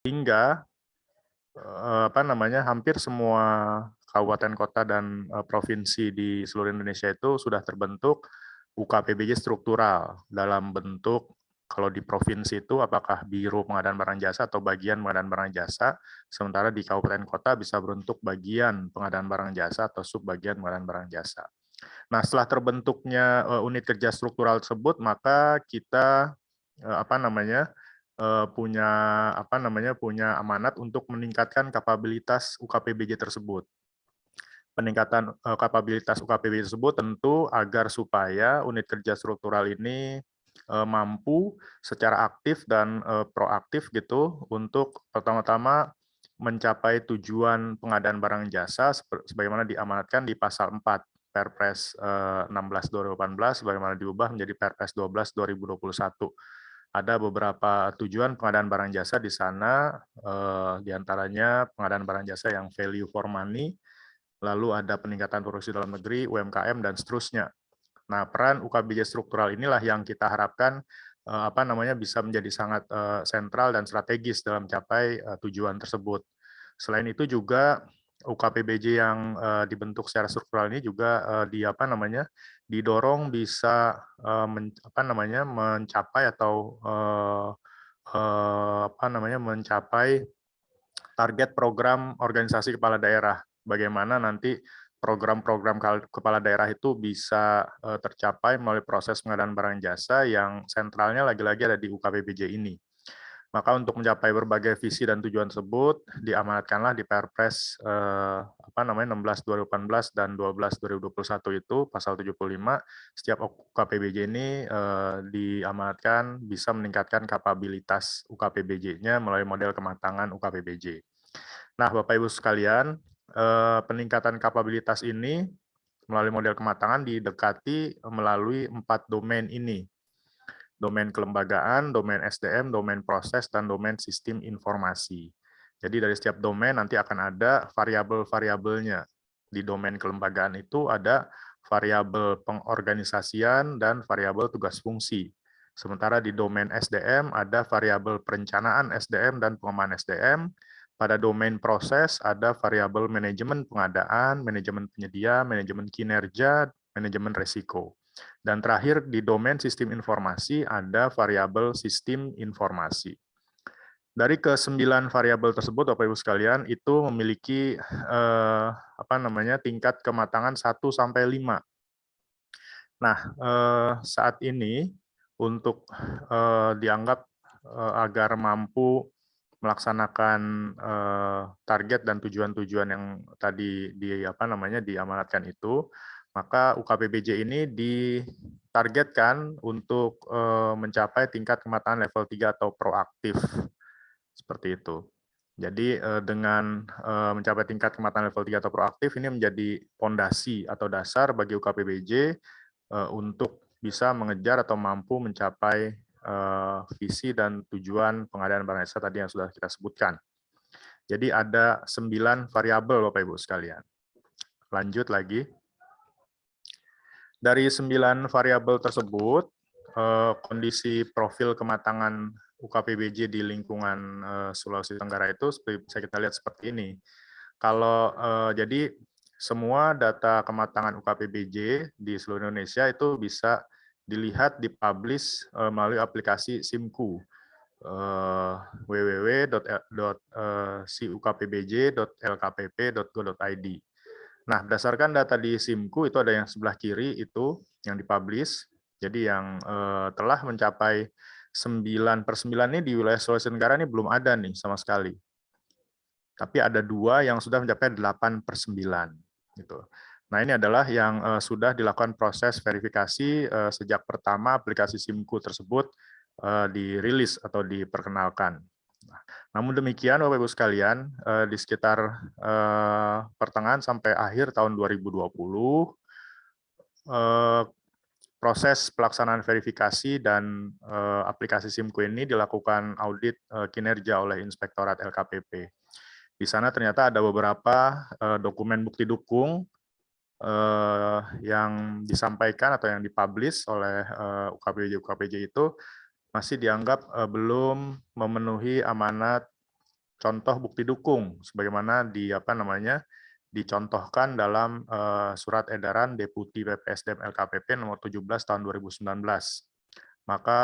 Sehingga hampir semua kabupaten kota dan provinsi di seluruh Indonesia itu sudah terbentuk UKPBJ struktural dalam bentuk kalau di provinsi itu apakah biro pengadaan barang jasa atau bagian pengadaan barang jasa, sementara di kabupaten kota bisa berbentuk bagian pengadaan barang jasa atau subbagian pengadaan barang jasa. Nah, setelah terbentuknya unit kerja struktural tersebut, maka kita punya amanat untuk meningkatkan kapabilitas UKPBJ tersebut. Peningkatan kapabilitas UKPBJ tersebut tentu agar supaya unit kerja struktural ini mampu secara aktif dan proaktif gitu untuk pertama-tama mencapai tujuan pengadaan barang jasa sebagaimana diamanatkan di pasal 4 Perpres 16/2018 sebagaimana diubah menjadi Perpres 12/2021. Ada beberapa tujuan pengadaan barang jasa di sana, diantaranya pengadaan barang jasa yang value for money, lalu ada peningkatan produksi dalam negeri, UMKM, dan seterusnya. Nah, peran UKBJ struktural inilah yang kita harapkan bisa menjadi sangat sentral dan strategis dalam mencapai tujuan tersebut. Selain itu juga UKPBJ yang dibentuk secara struktural ini juga didorong bisa mencapai atau mencapai target program organisasi kepala daerah. Bagaimana nanti program-program kepala daerah itu bisa tercapai melalui proses pengadaan barang jasa yang sentralnya lagi-lagi ada di UKPBJ ini. Maka untuk mencapai berbagai visi dan tujuan tersebut diamanatkanlah di Perpres 16/2018 dan 12/2021 itu pasal 75 setiap UKPBJ ini diamanatkan bisa meningkatkan kapabilitas UKPBJ-nya melalui model kematangan UKPBJ. Nah, Bapak Ibu sekalian, peningkatan kapabilitas ini melalui model kematangan didekati melalui 4 domain ini. Domain kelembagaan, domain SDM, domain proses, dan domain sistem informasi. Jadi dari setiap domain nanti akan ada variabel-variabelnya. Di domain kelembagaan itu ada variabel pengorganisasian dan variabel tugas fungsi. Sementara di domain SDM ada variabel perencanaan SDM dan pengembangan SDM. Pada domain proses ada variabel manajemen pengadaan, manajemen penyedia, manajemen kinerja, manajemen resiko. Dan terakhir di domain sistem informasi ada variabel sistem informasi. Dari ke-9 variabel tersebut, Bapak Ibu sekalian, itu memiliki tingkat kematangan 1 sampai 5. Nah, saat ini untuk dianggap agar mampu melaksanakan target dan tujuan-tujuan yang tadi diamanatkan itu, maka UKPBJ ini ditargetkan untuk mencapai tingkat kematangan level 3 atau proaktif. Seperti itu. Jadi dengan mencapai tingkat kematangan level 3 atau proaktif ini menjadi pondasi atau dasar bagi UKPBJ untuk bisa mengejar atau mampu mencapai visi dan tujuan pengadaan barang jasa tadi yang sudah kita sebutkan. Jadi ada 9 variabel Bapak Ibu sekalian. Lanjut lagi. Dari 9 variabel tersebut, kondisi profil kematangan UKPBJ di lingkungan Sulawesi Tenggara itu bisa kita lihat seperti ini. Kalau jadi semua data kematangan UKPBJ di seluruh Indonesia itu bisa dilihat dipublish melalui aplikasi SIMKU www.siukpbj.lkpp.go.id. Nah, berdasarkan data di SIMKU itu ada yang sebelah kiri itu yang dipublish. Jadi yang telah mencapai 9/9 ini di wilayah Sulawesi Tenggara ini belum ada nih sama sekali. Tapi ada 2 yang sudah mencapai 8/9 gitu. Nah, ini adalah yang sudah dilakukan proses verifikasi sejak pertama aplikasi SIMKU tersebut dirilis atau diperkenalkan. Namun demikian, Bapak Ibu sekalian, di sekitar pertengahan sampai akhir tahun 2020, proses pelaksanaan verifikasi dan aplikasi SIMKU ini dilakukan audit kinerja oleh Inspektorat LKPP. Di sana ternyata ada beberapa dokumen bukti dukung yang disampaikan atau yang dipublish oleh UKPBJ itu masih dianggap belum memenuhi amanat contoh bukti dukung sebagaimana dicontohkan dalam surat edaran Deputi PPSDM LKPP nomor 17 tahun 2019. Maka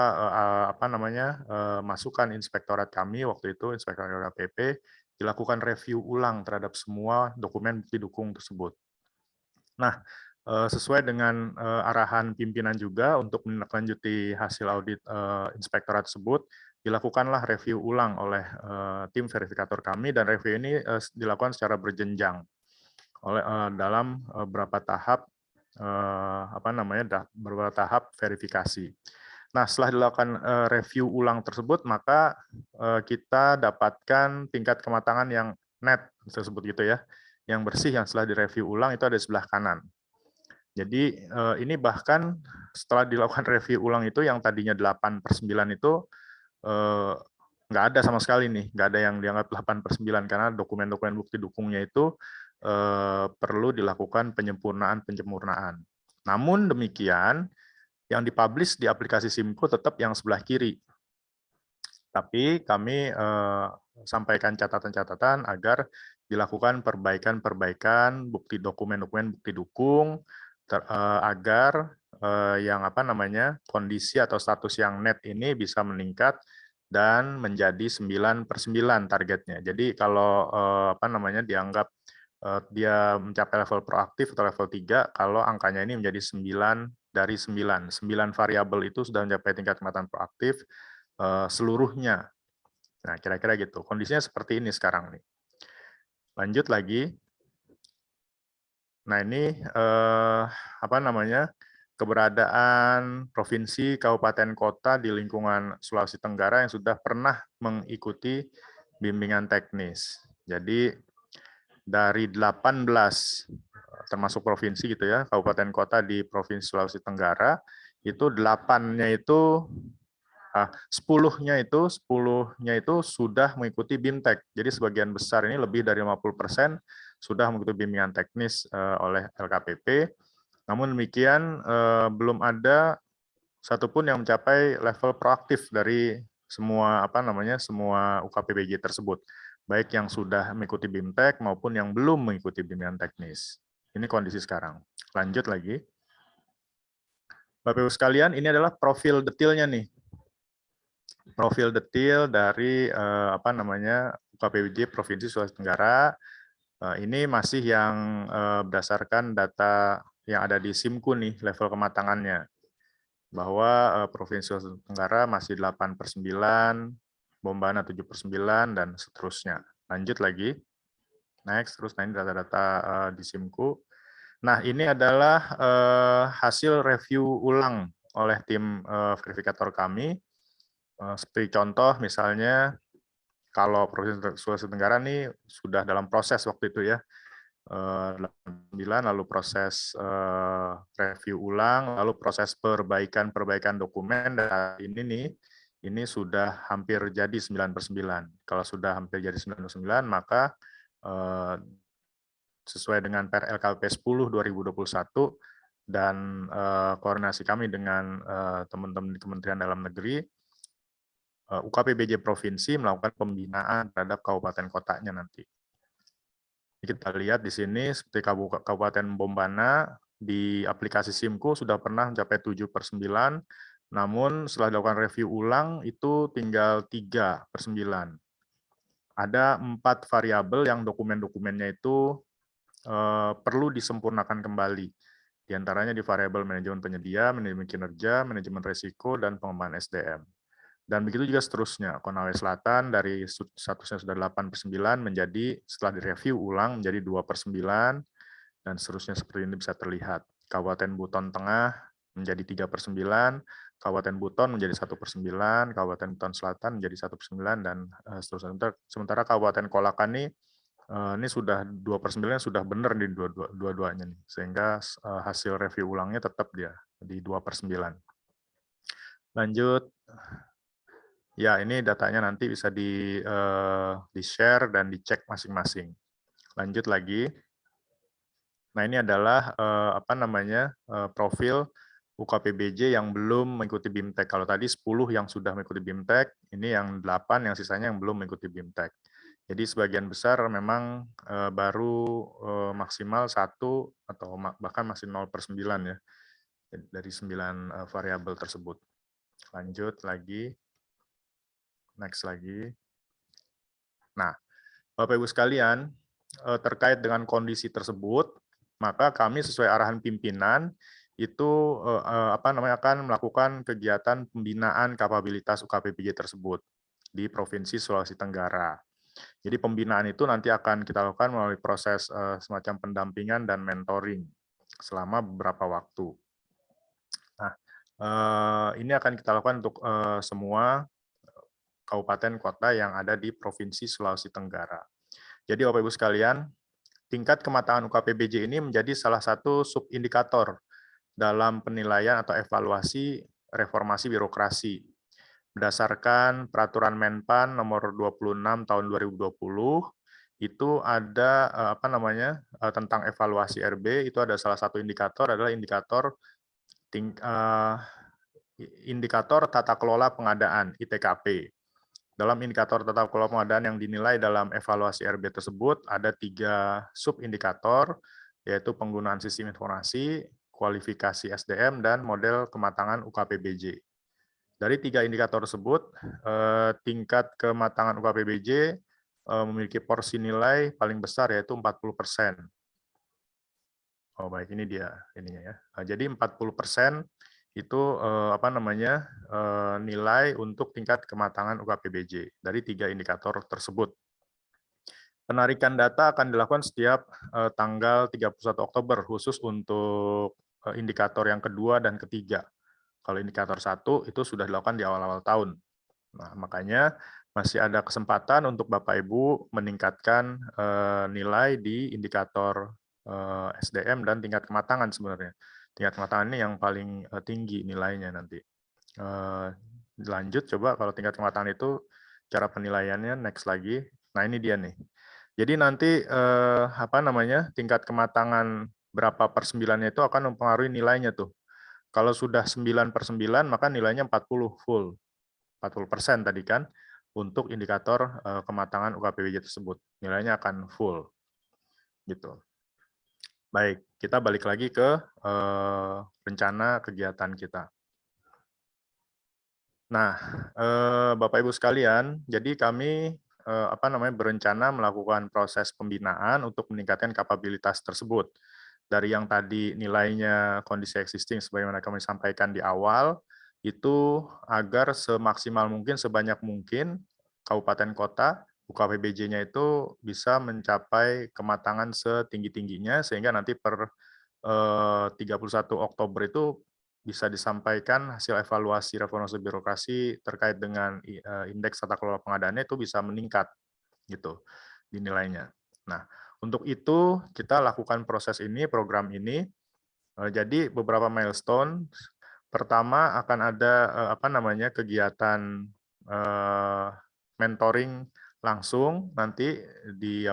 masukan inspektorat kami waktu itu, inspektorat LKPP, dilakukan review ulang terhadap semua dokumen bukti dukung tersebut. Nah, sesuai dengan arahan pimpinan juga untuk menindaklanjuti hasil audit inspektorat tersebut, dilakukanlah review ulang oleh tim verifikator kami, dan review ini dilakukan secara berjenjang dalam beberapa tahap beberapa tahap verifikasi. Nah, setelah dilakukan review ulang tersebut, maka kita dapatkan tingkat kematangan yang net tersebut gitu ya, yang bersih yang setelah direview ulang itu ada di sebelah kanan. Jadi ini bahkan setelah dilakukan review ulang itu yang tadinya 8/9 itu nggak ada sama sekali nih, nggak ada yang dianggap 8/9 karena dokumen-dokumen bukti dukungnya itu perlu dilakukan penyempurnaan. Namun demikian, yang dipublish di aplikasi SIMKO tetap yang sebelah kiri. Tapi kami sampaikan catatan-catatan agar dilakukan perbaikan-perbaikan dokumen-dokumen bukti dukung agar kondisi atau status yang net ini bisa meningkat dan menjadi 9/9 targetnya. Jadi kalau dianggap dia mencapai level proaktif atau level 3 kalau angkanya ini menjadi 9/9. 9 variabel itu sudah mencapai tingkat kematangan proaktif seluruhnya. Nah, kira-kira gitu. Kondisinya seperti ini sekarang nih. Lanjut lagi. Nah, ini keberadaan provinsi, kabupaten, kota di lingkungan Sulawesi Tenggara yang sudah pernah mengikuti bimbingan teknis. Jadi dari 18 termasuk provinsi gitu ya, kabupaten kota di Provinsi Sulawesi Tenggara, itu 8-nya itu 10-nya itu sudah mengikuti BIMTEK. Jadi sebagian besar ini lebih dari 50% sudah mengikuti bimbingan teknis oleh LKPP. Namun demikian belum ada satupun yang mencapai level proaktif dari semua semua UKPBJ tersebut, baik yang sudah mengikuti BIMTEK maupun yang belum mengikuti bimbingan teknis. Ini kondisi sekarang. Lanjut lagi. Bapak Ibu sekalian, ini adalah profil detailnya nih. Profil detail dari UKPBJ Provinsi Sulawesi Tenggara. Ini masih yang berdasarkan data yang ada di SIMKU nih, level kematangannya. Bahwa Provinsi Sulawesi Tenggara masih 8/9, Bombana 7/9, dan seterusnya. Lanjut lagi. Next, terus ini data-data di SIMKU. Nah, ini adalah hasil review ulang oleh tim verifikator kami. Seperti contoh, misalnya, kalau Provinsi Sulawesi Tenggara ini sudah dalam proses waktu itu ya, 9, lalu proses review ulang, lalu proses perbaikan dokumen, dan ini sudah hampir jadi 9/9. Kalau sudah hampir jadi 9/9, maka sesuai dengan Per LKP 10 2021 dan koordinasi kami dengan teman-teman di Kementerian Dalam Negeri, UKPBJ Provinsi melakukan pembinaan terhadap kabupaten kotanya nanti. Kita lihat di sini seperti Kabupaten Bombana di aplikasi SIMKU sudah pernah mencapai 7/9, namun setelah dilakukan review ulang itu tinggal 3/9. Ada 4 variabel yang dokumen-dokumennya itu perlu disempurnakan kembali. Di antaranya di variabel manajemen penyedia, manajemen kinerja, manajemen risiko, dan pengembangan SDM. Dan begitu juga seterusnya. Konawe Selatan dari statusnya sudah 8/9 menjadi setelah direview ulang menjadi 2/9, dan seterusnya seperti ini bisa terlihat. Kabupaten Buton Tengah menjadi 3/9, Kabupaten Buton menjadi 1/9, Kabupaten Buton Selatan menjadi 1/9, dan seterusnya. Sementara Kabupaten Kolaka ini sudah 2/9 sudah benar di dua-duanya nih, sehingga hasil review ulangnya tetap dia di 2/9. Lanjut. Ya, ini datanya nanti bisa di-share dan dicek masing-masing. Lanjut lagi. Nah, ini adalah profil UKPBJ yang belum mengikuti BIMTEK. Kalau tadi 10 yang sudah mengikuti BIMTEK, ini yang 8 yang sisanya yang belum mengikuti BIMTEK. Jadi sebagian besar memang baru maksimal 1 atau bahkan masih 0/9 ya, dari 9 variabel tersebut. Lanjut lagi, next lagi. Nah, Bapak Ibu sekalian, terkait dengan kondisi tersebut, maka kami sesuai arahan pimpinan itu akan melakukan kegiatan pembinaan kapabilitas UKPBJ tersebut di Provinsi Sulawesi Tenggara. Jadi pembinaan itu nanti akan kita lakukan melalui proses semacam pendampingan dan mentoring selama beberapa waktu. Nah, ini akan kita lakukan untuk semua kabupaten kota yang ada di Provinsi Sulawesi Tenggara. Jadi Bapak Ibu sekalian, tingkat kematangan UKPBJ ini menjadi salah satu subindikator dalam penilaian atau evaluasi reformasi birokrasi. Berdasarkan Peraturan Menpan Nomor 26 Tahun 2020, itu ada tentang evaluasi RB, itu ada salah satu indikator adalah indikator tata kelola pengadaan (ITKP). Dalam indikator tata kelola pengadaan yang dinilai dalam evaluasi RB tersebut, ada 3 subindikator, yaitu penggunaan sistem informasi, kualifikasi SDM, dan model kematangan UKPBJ. Dari 3 indikator tersebut, tingkat kematangan UKPBJ memiliki porsi nilai paling besar, yaitu 40%. Oh baik, ini dia ininya ya. Jadi 40% itu nilai untuk tingkat kematangan UKPBJ dari 3 indikator tersebut. Penarikan data akan dilakukan setiap tanggal 31 Oktober khusus untuk indikator yang kedua dan ketiga. Kalau indikator 1 itu sudah dilakukan di awal-awal tahun. Nah, makanya masih ada kesempatan untuk Bapak Ibu meningkatkan nilai di indikator SDM dan tingkat kematangan sebenarnya. Tingkat kematangan ini yang paling tinggi nilainya nanti. Lanjut coba kalau tingkat kematangan itu cara penilaiannya, next lagi. Nah, ini dia nih. Jadi nanti tingkat kematangan berapa per 9-nya itu akan mempengaruhi nilainya tuh. Kalau sudah 9/9 maka nilainya 40 full. 40% tadi kan untuk indikator kematangan UKPBJ tersebut. Nilainya akan full. Gitu. Baik, kita balik lagi ke rencana kegiatan kita. Nah, Bapak Ibu sekalian, jadi kami berencana melakukan proses pembinaan untuk meningkatkan kapabilitas tersebut. Dari yang tadi nilainya kondisi existing sebagaimana kami sampaikan di awal, itu agar semaksimal mungkin, sebanyak mungkin kabupaten kota UKPBJ-nya itu bisa mencapai kematangan setinggi-tingginya sehingga nanti per 31 Oktober itu bisa disampaikan hasil evaluasi reformasi birokrasi terkait dengan indeks tata kelola pengadaannya itu bisa meningkat gitu dinilainya. Nah, untuk itu kita lakukan proses ini, program ini. Jadi beberapa milestone. Pertama akan ada kegiatan mentoring langsung nanti di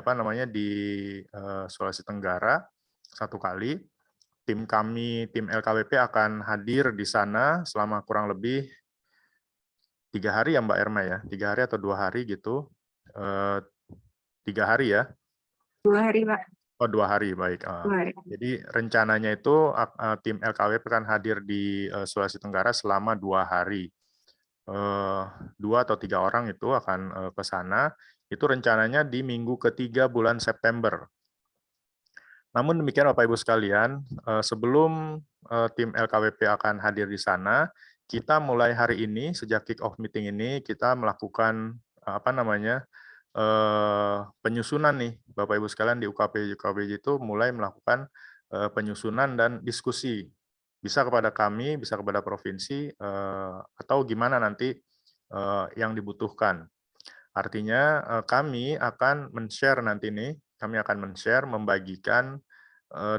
Sulawesi Tenggara 1 kali. Tim kami, tim LKWP akan hadir di sana selama kurang lebih 3 hari ya Mbak Erma ya, 3 hari atau 2 hari gitu. 3 hari ya? 2 hari, Pak. Oh 2 hari, baik. 2 hari. Jadi rencananya itu tim LKWP akan hadir di Sulawesi Tenggara selama 2 hari. 2 atau 3 orang itu akan ke sana. Itu rencananya di minggu ketiga bulan September. Namun demikian Bapak Ibu sekalian, sebelum tim LKWP akan hadir di sana, kita mulai hari ini sejak kick off meeting ini kita melakukan penyusunan nih Bapak Ibu sekalian di UKPBJ itu mulai melakukan penyusunan dan diskusi. Bisa kepada kami, bisa kepada provinsi atau gimana nanti yang dibutuhkan. Artinya kami akan men-share nanti nih, kami akan men-share, membagikan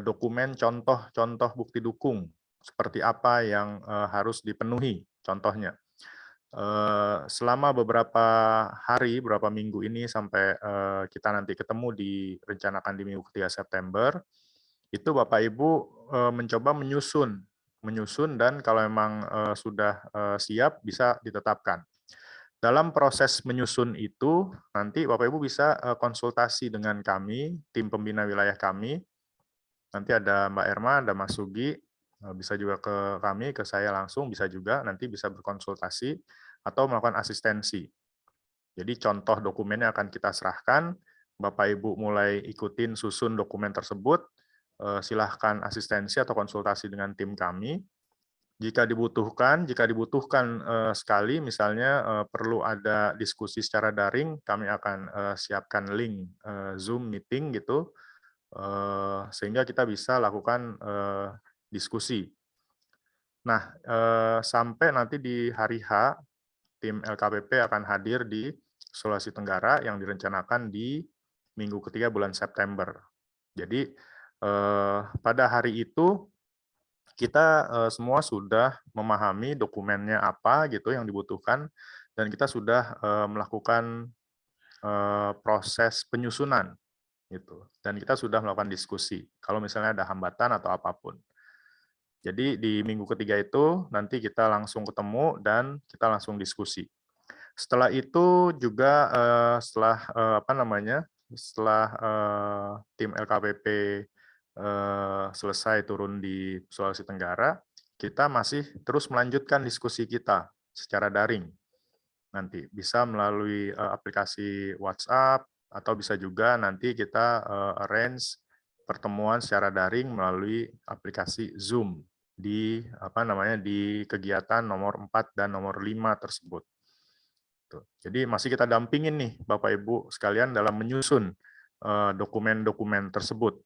dokumen contoh-contoh bukti dukung, seperti apa yang harus dipenuhi contohnya. Selama beberapa hari, beberapa minggu ini sampai kita nanti ketemu direncanakan di minggu ketiga September, itu Bapak Ibu mencoba menyusun dan kalau memang sudah siap bisa ditetapkan. Dalam proses menyusun itu, nanti Bapak Ibu bisa konsultasi dengan kami, tim pembina wilayah kami. Nanti ada Mbak Erma, ada Mas Sugi, bisa juga ke kami, ke saya langsung, bisa juga nanti bisa berkonsultasi atau melakukan asistensi. Jadi contoh dokumennya akan kita serahkan, Bapak Ibu mulai ikutin susun dokumen tersebut, silahkan asistensi atau konsultasi dengan tim kami. Jika dibutuhkan sekali, misalnya perlu ada diskusi secara daring, kami akan siapkan link Zoom meeting gitu, sehingga kita bisa lakukan diskusi. Nah, sampai nanti di hari H, tim LKPP akan hadir di Sulawesi Tenggara yang direncanakan di minggu ketiga bulan September. Jadi pada hari itu kita semua sudah memahami dokumennya apa gitu yang dibutuhkan, dan kita sudah melakukan proses penyusunan gitu, dan kita sudah melakukan diskusi kalau misalnya ada hambatan atau apapun. Jadi di minggu ketiga itu nanti kita langsung ketemu dan kita langsung diskusi. Setelah itu juga setelah tim LKPP selesai turun di Sulawesi Tenggara, kita masih terus melanjutkan diskusi kita secara daring. Nanti bisa melalui aplikasi WhatsApp atau bisa juga nanti kita arrange pertemuan secara daring melalui aplikasi Zoom di kegiatan nomor 4 dan nomor 5 tersebut. Jadi masih kita dampingin nih Bapak Ibu sekalian dalam menyusun dokumen-dokumen tersebut.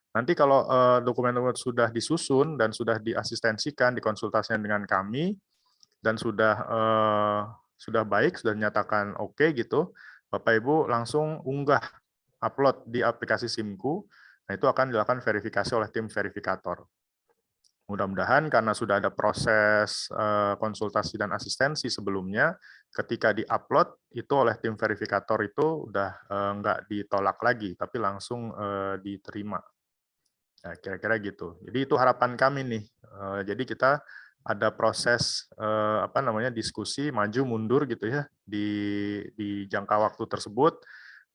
Nanti kalau dokumen-dokumen sudah disusun dan sudah diasistensikan, dikonsultasikan dengan kami, dan sudah baik, sudah dinyatakan oke gitu, Bapak Ibu langsung unggah, upload di aplikasi SIMku. Nah, itu akan dilakukan verifikasi oleh tim verifikator. Mudah-mudahan karena sudah ada proses konsultasi dan asistensi sebelumnya, ketika di-upload itu oleh tim verifikator itu udah nggak ditolak lagi, tapi langsung diterima. Nah, kira-kira gitu. Jadi itu harapan kami nih. Jadi kita ada proses diskusi maju mundur gitu ya di jangka waktu tersebut,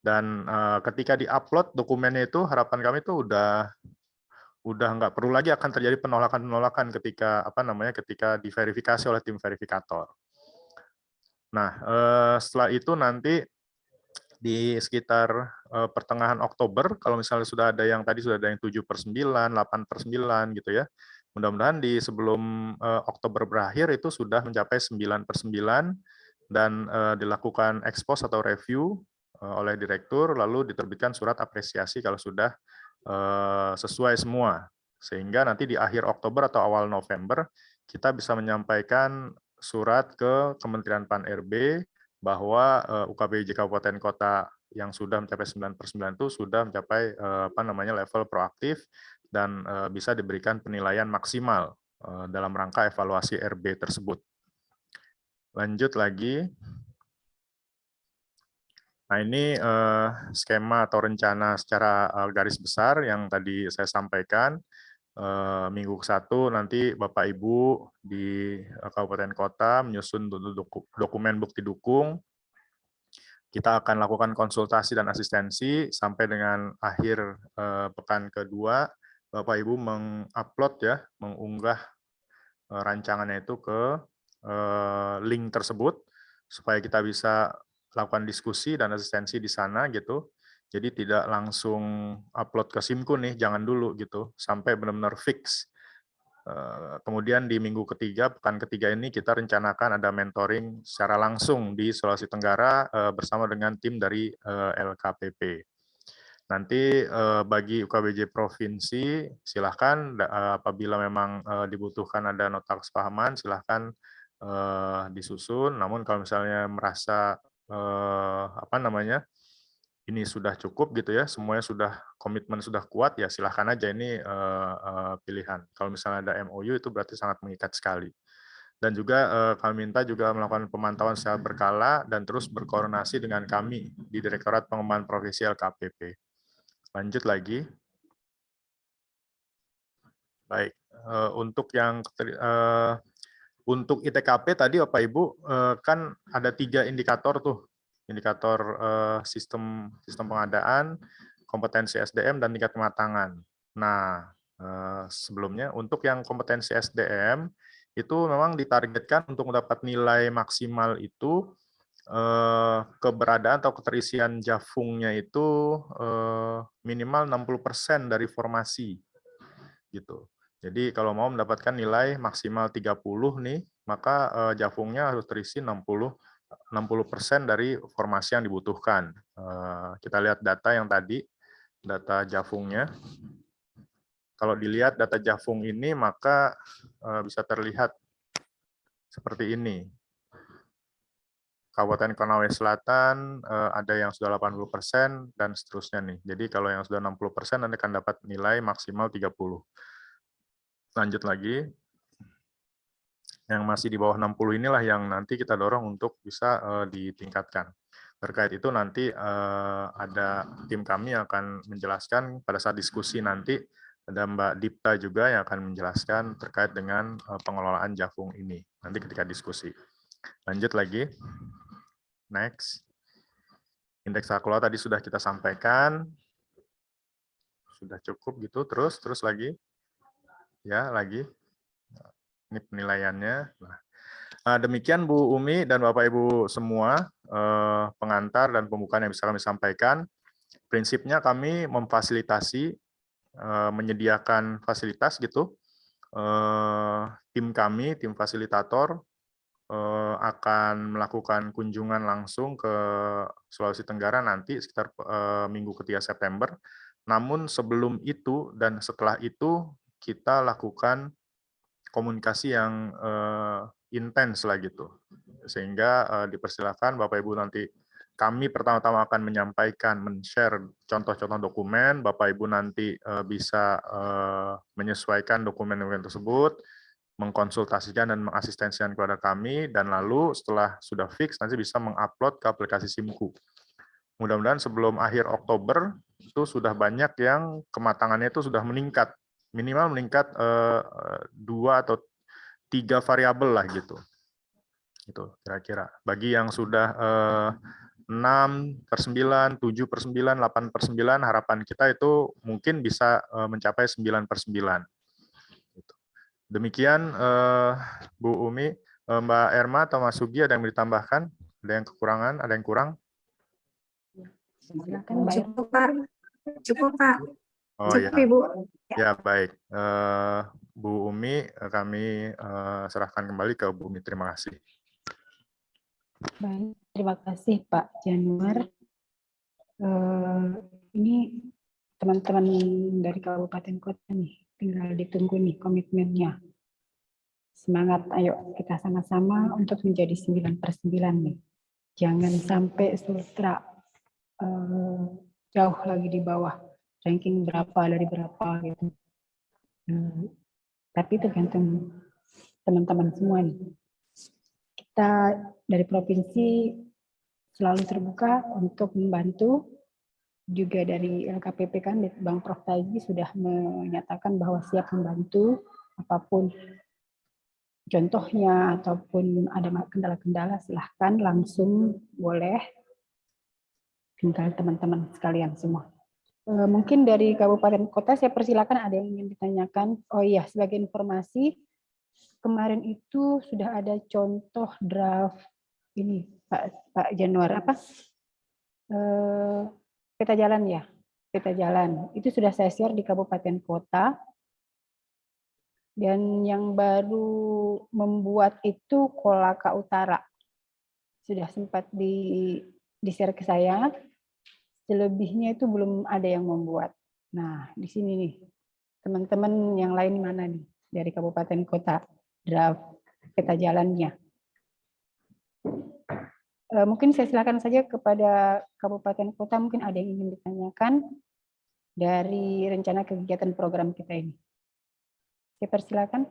dan ketika di-upload dokumennya itu harapan kami itu udah nggak perlu lagi akan terjadi penolakan-penolakan ketika diverifikasi oleh tim verifikator. Nah, setelah itu nanti di sekitar pertengahan Oktober, kalau misalnya sudah ada yang 7/9, 8/9 gitu ya. Mudah-mudahan sebelum Oktober berakhir itu sudah mencapai 9/9 dan dilakukan ekspos atau review oleh direktur, lalu diterbitkan surat apresiasi kalau sudah sesuai semua. Sehingga nanti di akhir Oktober atau awal November, kita bisa menyampaikan surat ke Kementerian Pan-RB bahwa UKBJ Kabupaten Kota yang sudah mencapai 9/9 itu sudah mencapai level proaktif dan bisa diberikan penilaian maksimal dalam rangka evaluasi RB tersebut. Lanjut lagi. Nah, ini skema atau rencana secara garis besar yang tadi saya sampaikan. Minggu ke-1 nanti Bapak Ibu di kabupaten kota menyusun dokumen bukti dukung. Kita akan lakukan konsultasi dan asistensi sampai dengan akhir pekan kedua, Bapak Ibu mengupload ya, mengunggah rancangannya itu ke link tersebut supaya kita bisa lakukan diskusi dan asistensi di sana gitu. Jadi tidak langsung upload ke SIMku nih, jangan dulu gitu, sampai benar-benar fix. Kemudian di minggu ketiga, pekan ketiga ini kita rencanakan ada mentoring secara langsung di Sulawesi Tenggara bersama dengan tim dari LKPP. Nanti bagi UKBJ provinsi, silahkan apabila memang dibutuhkan ada nota kesepahaman, silahkan disusun. Namun kalau misalnya merasa ini sudah cukup gitu ya, semuanya sudah komitmen sudah kuat, ya silahkan aja ini pilihan. Kalau misalnya ada MOU itu berarti sangat mengikat sekali. Dan juga kami minta juga melakukan pemantauan secara berkala dan terus berkoordinasi dengan kami di Direktorat Pengembangan Provinsi LKPP. Lanjut lagi. Baik, untuk yang Untuk ITKP tadi Bapak Ibu kan ada 3 indikator tuh, indikator sistem pengadaan, kompetensi SDM dan tingkat kematangan. Nah, sebelumnya untuk yang kompetensi SDM itu memang ditargetkan untuk mendapat nilai maksimal itu keberadaan atau keterisian jafungnya itu minimal 60% dari formasi gitu. Jadi kalau mau mendapatkan nilai maksimal 30 nih, maka jafungnya harus terisi 60% dari formasi yang dibutuhkan. Kita lihat data yang tadi, data jafungnya. Kalau dilihat data jafung ini, maka bisa terlihat seperti ini. Kabupaten Konawe Selatan ada yang sudah 80% dan seterusnya nih. Jadi kalau yang sudah 60% nanti akan dapat nilai maksimal 30. Lanjut lagi. Yang masih di bawah 60 inilah yang nanti kita dorong untuk bisa ditingkatkan. Terkait itu nanti ada tim kami yang akan menjelaskan pada saat diskusi nanti, ada Mbak Dipta juga yang akan menjelaskan terkait dengan pengelolaan Jafung ini, nanti ketika diskusi. Lanjut lagi. Next. Indeks Akula tadi sudah kita sampaikan. Sudah cukup gitu, terus lagi. Ya, lagi. Ini penilaiannya. Nah, demikian Bu Umi dan Bapak Ibu semua, pengantar dan pembukaan yang bisa kami sampaikan. Prinsipnya kami memfasilitasi, menyediakan fasilitas gitu. Tim kami, tim fasilitator, akan melakukan kunjungan langsung ke Sulawesi Tenggara nanti sekitar minggu ketiga September. Namun sebelum itu dan setelah itu kita lakukan komunikasi yang intens lah gitu. Sehingga dipersilakan Bapak Ibu nanti kami pertama-tama akan menyampaikan, men-share contoh-contoh dokumen, Bapak Ibu nanti bisa menyesuaikan dokumen-dokumen tersebut, mengkonsultasikan dan mengasistensikan kepada kami, dan lalu setelah sudah fix nanti bisa mengupload ke aplikasi SIMKU. Mudah-mudahan sebelum akhir Oktober itu sudah banyak yang kematangannya itu sudah meningkat, minimal meningkat 2 atau 3 variabel lah gitu. Itu kira-kira. Bagi yang sudah 6/9, 7/9, 8/9, harapan kita itu mungkin bisa mencapai 9/9. Demikian Bu Umi, Mbak Erma atau Mas Sugi ada yang ditambahkan? Ada yang kekurangan? Ada yang kurang? Cukup Pak. Cukup Pak. Oh Cukup ya. Ibu. Ya baik. Bu Umi kami serahkan kembali ke Bu Umi. Terima kasih. Baik, terima kasih Pak Januar. Ini teman-teman dari Kabupaten Kota nih, tinggal ditunggu nih komitmennya. Semangat, ayo kita sama-sama untuk menjadi 9/9 nih. Jangan sampai Sultra jauh lagi di bawah, ranking berapa dari berapa gitu. Tapi tergantung teman-teman semua nih. Kita dari provinsi selalu terbuka untuk membantu. Juga dari LKPP kan, Bang Prof tadi sudah menyatakan bahwa siap membantu apapun contohnya ataupun ada kendala-kendala silahkan langsung boleh, tinggal teman-teman sekalian semua. Mungkin dari Kabupaten Kota saya persilakan ada yang ingin ditanyakan. Oh iya, sebagai informasi kemarin itu sudah ada contoh draft ini Pak Januar apa? Peta jalan ya, peta jalan itu sudah saya share di Kabupaten Kota, dan yang baru membuat itu Kolaka Utara sudah sempat di share ke saya, selebihnya itu belum ada yang membuat. Nah di sini nih teman-teman yang lain mana nih dari Kabupaten Kota draft peta jalannya? Mungkin saya silakan saja kepada Kabupaten Kota, mungkin ada yang ingin ditanyakan dari rencana kegiatan program kita ini. Saya persilakan.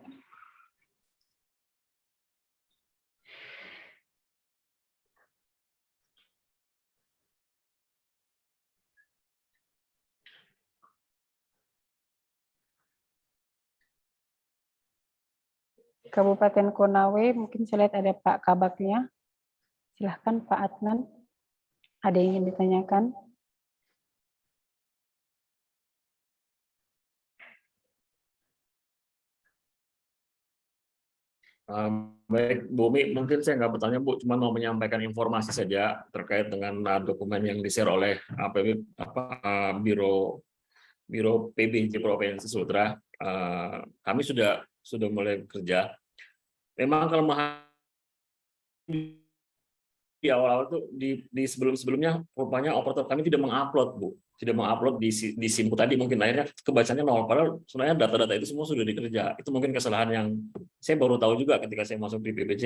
Kabupaten Konawe, mungkin saya lihat ada Pak Kabaknya. Silahkan Pak Adnan, ada yang ingin ditanyakan? Baik, Bu Umi, mungkin saya nggak bertanya, Bu, cuma mau menyampaikan informasi saja terkait dengan dokumen yang di-share oleh Biro PBJ Provinsi Sultra. Kami sudah mulai bekerja. Memang kelemahan di awal-awal tuh di sebelum-sebelumnya rupanya operator kami tidak mengupload, Bu. Tidak mengupload di SIMku tadi, mungkin akhirnya kebacanya nol, padahal sebenarnya data-data itu semua sudah dikerja. Itu mungkin kesalahan yang saya baru tahu juga ketika saya masuk di PBJ,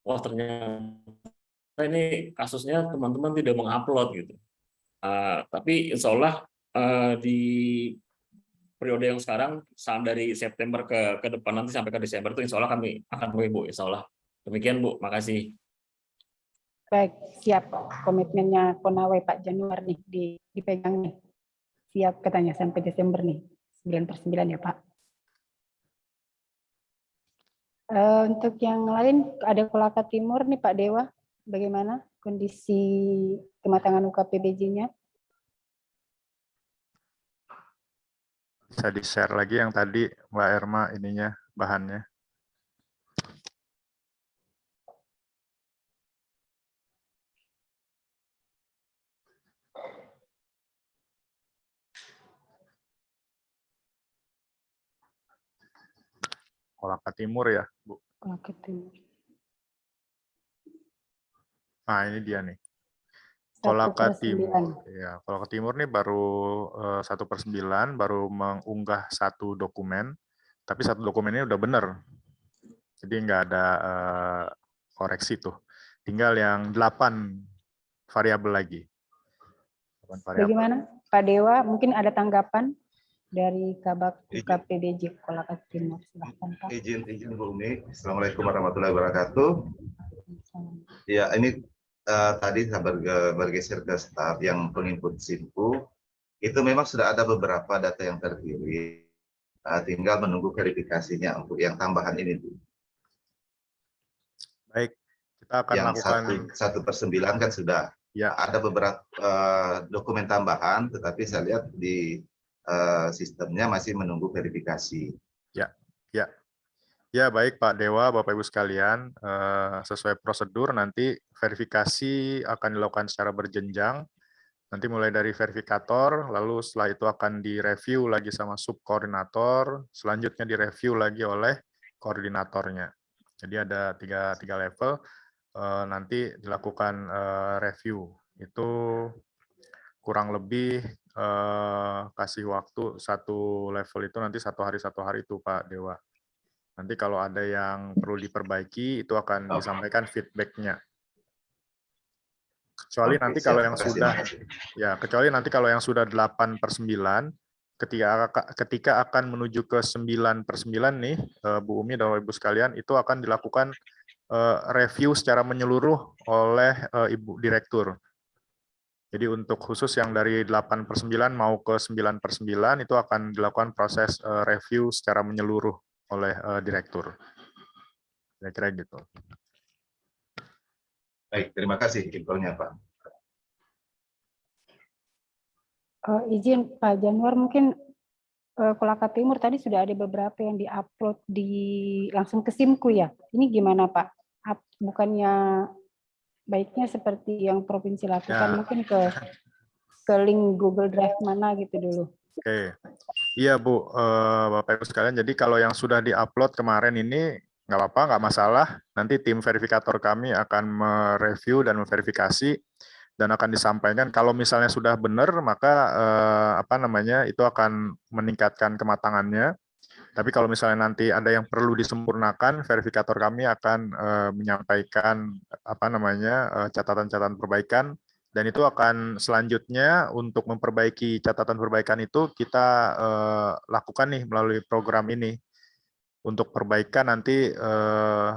wah ternyata ini kasusnya teman-teman tidak mengupload gitu. Tapi insya Allah di periode yang sekarang dari September ke depan nanti sampai ke Desember itu insya Allah kami akan mulai, Bu, insya Allah. Demikian, Bu, makasih. Baik, siap. Komitmennya Konawe Pak Januar nih dipegang nih. Siap katanya sampai Desember nih. 9/9 ya Pak. Untuk yang lain ada Kolaka Timur nih Pak Dewa. Bagaimana kondisi kematangan UKPBJ-nya? Bisa di-share lagi yang tadi Mbak Erma ininya bahannya. Kolaka Timur ya, Bu. Kolaka Timur. Nah, ini dia nih. 1/9. Kolaka Timur. Ya, Kolaka Timur nih baru 1/9 baru mengunggah satu dokumen, tapi satu dokumen ini udah bener. Jadi nggak ada koreksi tuh. Tinggal yang 8 variabel lagi. 8 variabel. Bagaimana Pak Dewa? Mungkin ada tanggapan dari Kabak UKPBJ Kolaka Timur. Silahkan Pak. Izin Bu Umi. Assalamualaikum warahmatullahi wabarakatuh. Ya, ini tadi saya bergeser ke start yang penginput SIMku. Itu memang sudah ada beberapa data yang terpilih. Tinggal menunggu verifikasinya untuk yang tambahan ini, Bu. Baik, kita akan yang lakukan 1/9 kan sudah. Ya. Ada beberapa dokumen tambahan, tetapi saya lihat di sistemnya masih menunggu verifikasi. Ya. Ya, baik Pak Dewa, Bapak Ibu sekalian, sesuai prosedur nanti verifikasi akan dilakukan secara berjenjang. Nanti mulai dari verifikator, lalu setelah itu akan direview lagi sama subkoordinator, selanjutnya direview lagi oleh koordinatornya. Jadi ada tiga level, nanti dilakukan review. Itu kurang lebih kasih waktu satu level itu nanti satu hari itu Pak Dewa. Nanti kalau ada yang perlu diperbaiki, itu akan disampaikan feedback-nya. Kecuali nanti kalau yang sudah, ya kecuali nanti kalau yang sudah 8/9, ketika akan menuju ke 9/9 nih, Bu Umi dan Ibu sekalian, itu akan dilakukan review secara menyeluruh oleh Ibu Direktur. Jadi untuk khusus yang dari 8/9 mau ke 9/9 itu akan dilakukan proses review secara menyeluruh oleh Direktur. Kira-kira gitu. Baik, terima kasih infonya, Pak. Izin Pak Januar, mungkin Kolaka Timur tadi sudah ada beberapa yang diupload langsung ke SIMku ya. Ini gimana Pak? Bukannya baiknya seperti yang provinsi lakukan, Ya. mungkin ke link Google Drive mana gitu dulu. Oke, iya Bu, Bapak Ibu sekalian. Jadi kalau yang sudah diupload kemarin ini nggak apa-apa, nggak masalah. Nanti tim verifikator kami akan mereview dan memverifikasi dan akan disampaikan. Kalau misalnya sudah benar, maka itu akan meningkatkan kematangannya. Tapi kalau misalnya nanti ada yang perlu disempurnakan, verifikator kami akan menyampaikan catatan-catatan perbaikan. Dan itu akan selanjutnya untuk memperbaiki catatan perbaikan itu kita lakukan nih melalui program ini. Untuk perbaikan nanti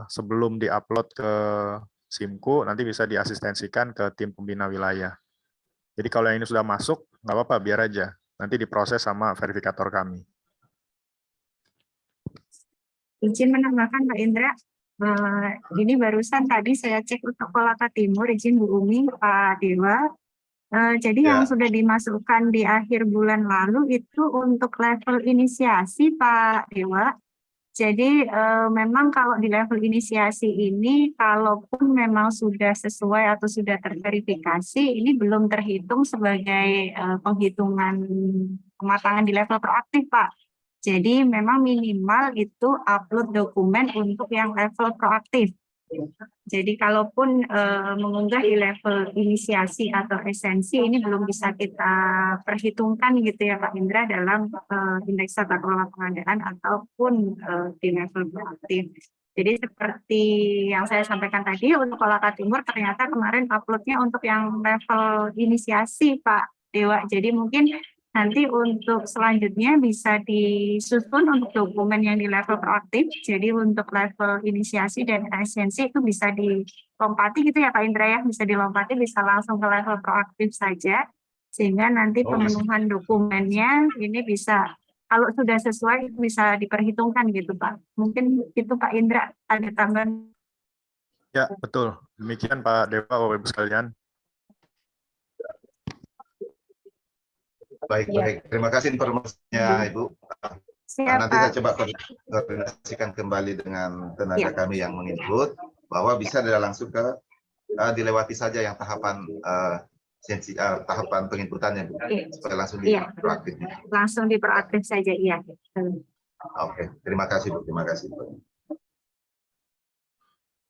sebelum diupload ke SIMku, nanti bisa diasistensikan ke tim pembina wilayah. Jadi kalau yang ini sudah masuk, nggak apa-apa, biar aja. Nanti diproses sama verifikator kami. izin menambahkan Pak Indra. Ini barusan tadi saya cek untuk Kolaka Timur, izin Bu Umi, Pak Dewa. Jadi yang Ya. sudah dimasukkan di akhir bulan lalu itu untuk level inisiasi Pak Dewa. Jadi memang kalau di level inisiasi ini, kalaupun memang sudah sesuai atau sudah terverifikasi, ini belum terhitung sebagai penghitungan kematangan di level proaktif, Pak. Jadi memang minimal itu upload dokumen untuk yang level proaktif. Jadi kalaupun mengunggah di level inisiasi atau esensi ini belum bisa kita perhitungkan gitu ya Pak Indra dalam indeks tata kelola pengadaan ataupun di level proaktif. Jadi seperti yang saya sampaikan tadi untuk Kolaka Timur ternyata kemarin uploadnya untuk yang level inisiasi Pak Dewa. Jadi mungkin nanti untuk selanjutnya bisa disusun untuk dokumen yang di level proaktif. Jadi untuk level inisiasi dan esensi itu bisa dilompati gitu ya Pak Indra ya, bisa dilompati, bisa langsung ke level proaktif saja. Sehingga nanti pemenuhan dokumennya ini bisa, kalau sudah sesuai bisa diperhitungkan gitu Pak. Mungkin itu Pak Indra, ada tambahan. Ya, betul. Demikian Pak Dewa, Bapak Ibu sekalian. Baik, Ya. baik. Terima kasih informasinya, Ibu. Siap Nanti Pak. saya coba koordinasikan kembali dengan tenaga Ya. kami yang menginput bahwa bisa tidak langsung ke dilewati saja yang tahapan tahapan penginputannya, Bu, supaya langsung di proaktif. Langsung di proaktif saja, iya. Oke, terima kasih, Bu. Terima kasih, Bu.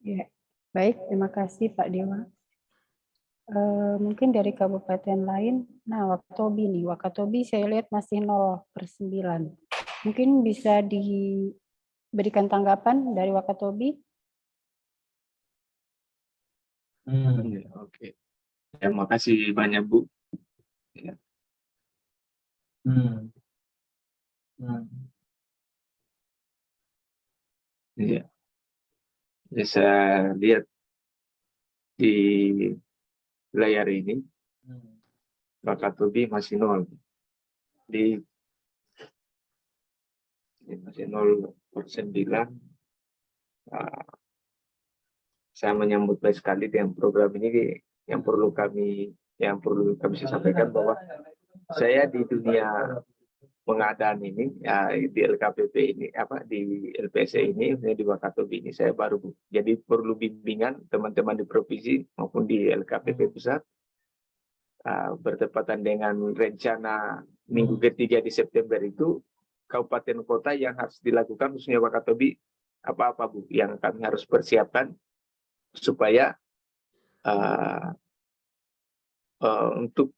Ya, baik, terima kasih Pak Dewa. Mungkin dari kabupaten lain, nah Wakatobi nih, Wakatobi saya lihat masih 0/9. Mungkin bisa diberikan tanggapan dari Wakatobi? Oke. Terima kasih banyak Bu. Ya. Iya. Ya, saya lihat di layar ini, Wakatobi masih 0. Masih 0/9. Saya menyambut baik sekali dengan program ini. Yang perlu kami sampaikan bahwa saya di dunia pengadaan ini, ya, di LKPP ini, di LPSE ini, di Wakatobi ini saya baru, Bu. Jadi perlu bimbingan teman-teman di provinsi maupun di LKPP pusat, bertepatan dengan rencana minggu ketiga di September itu, kabupaten kota yang harus dilakukan khususnya Wakatobi apa-apa, Bu, yang kami harus persiapkan supaya untuk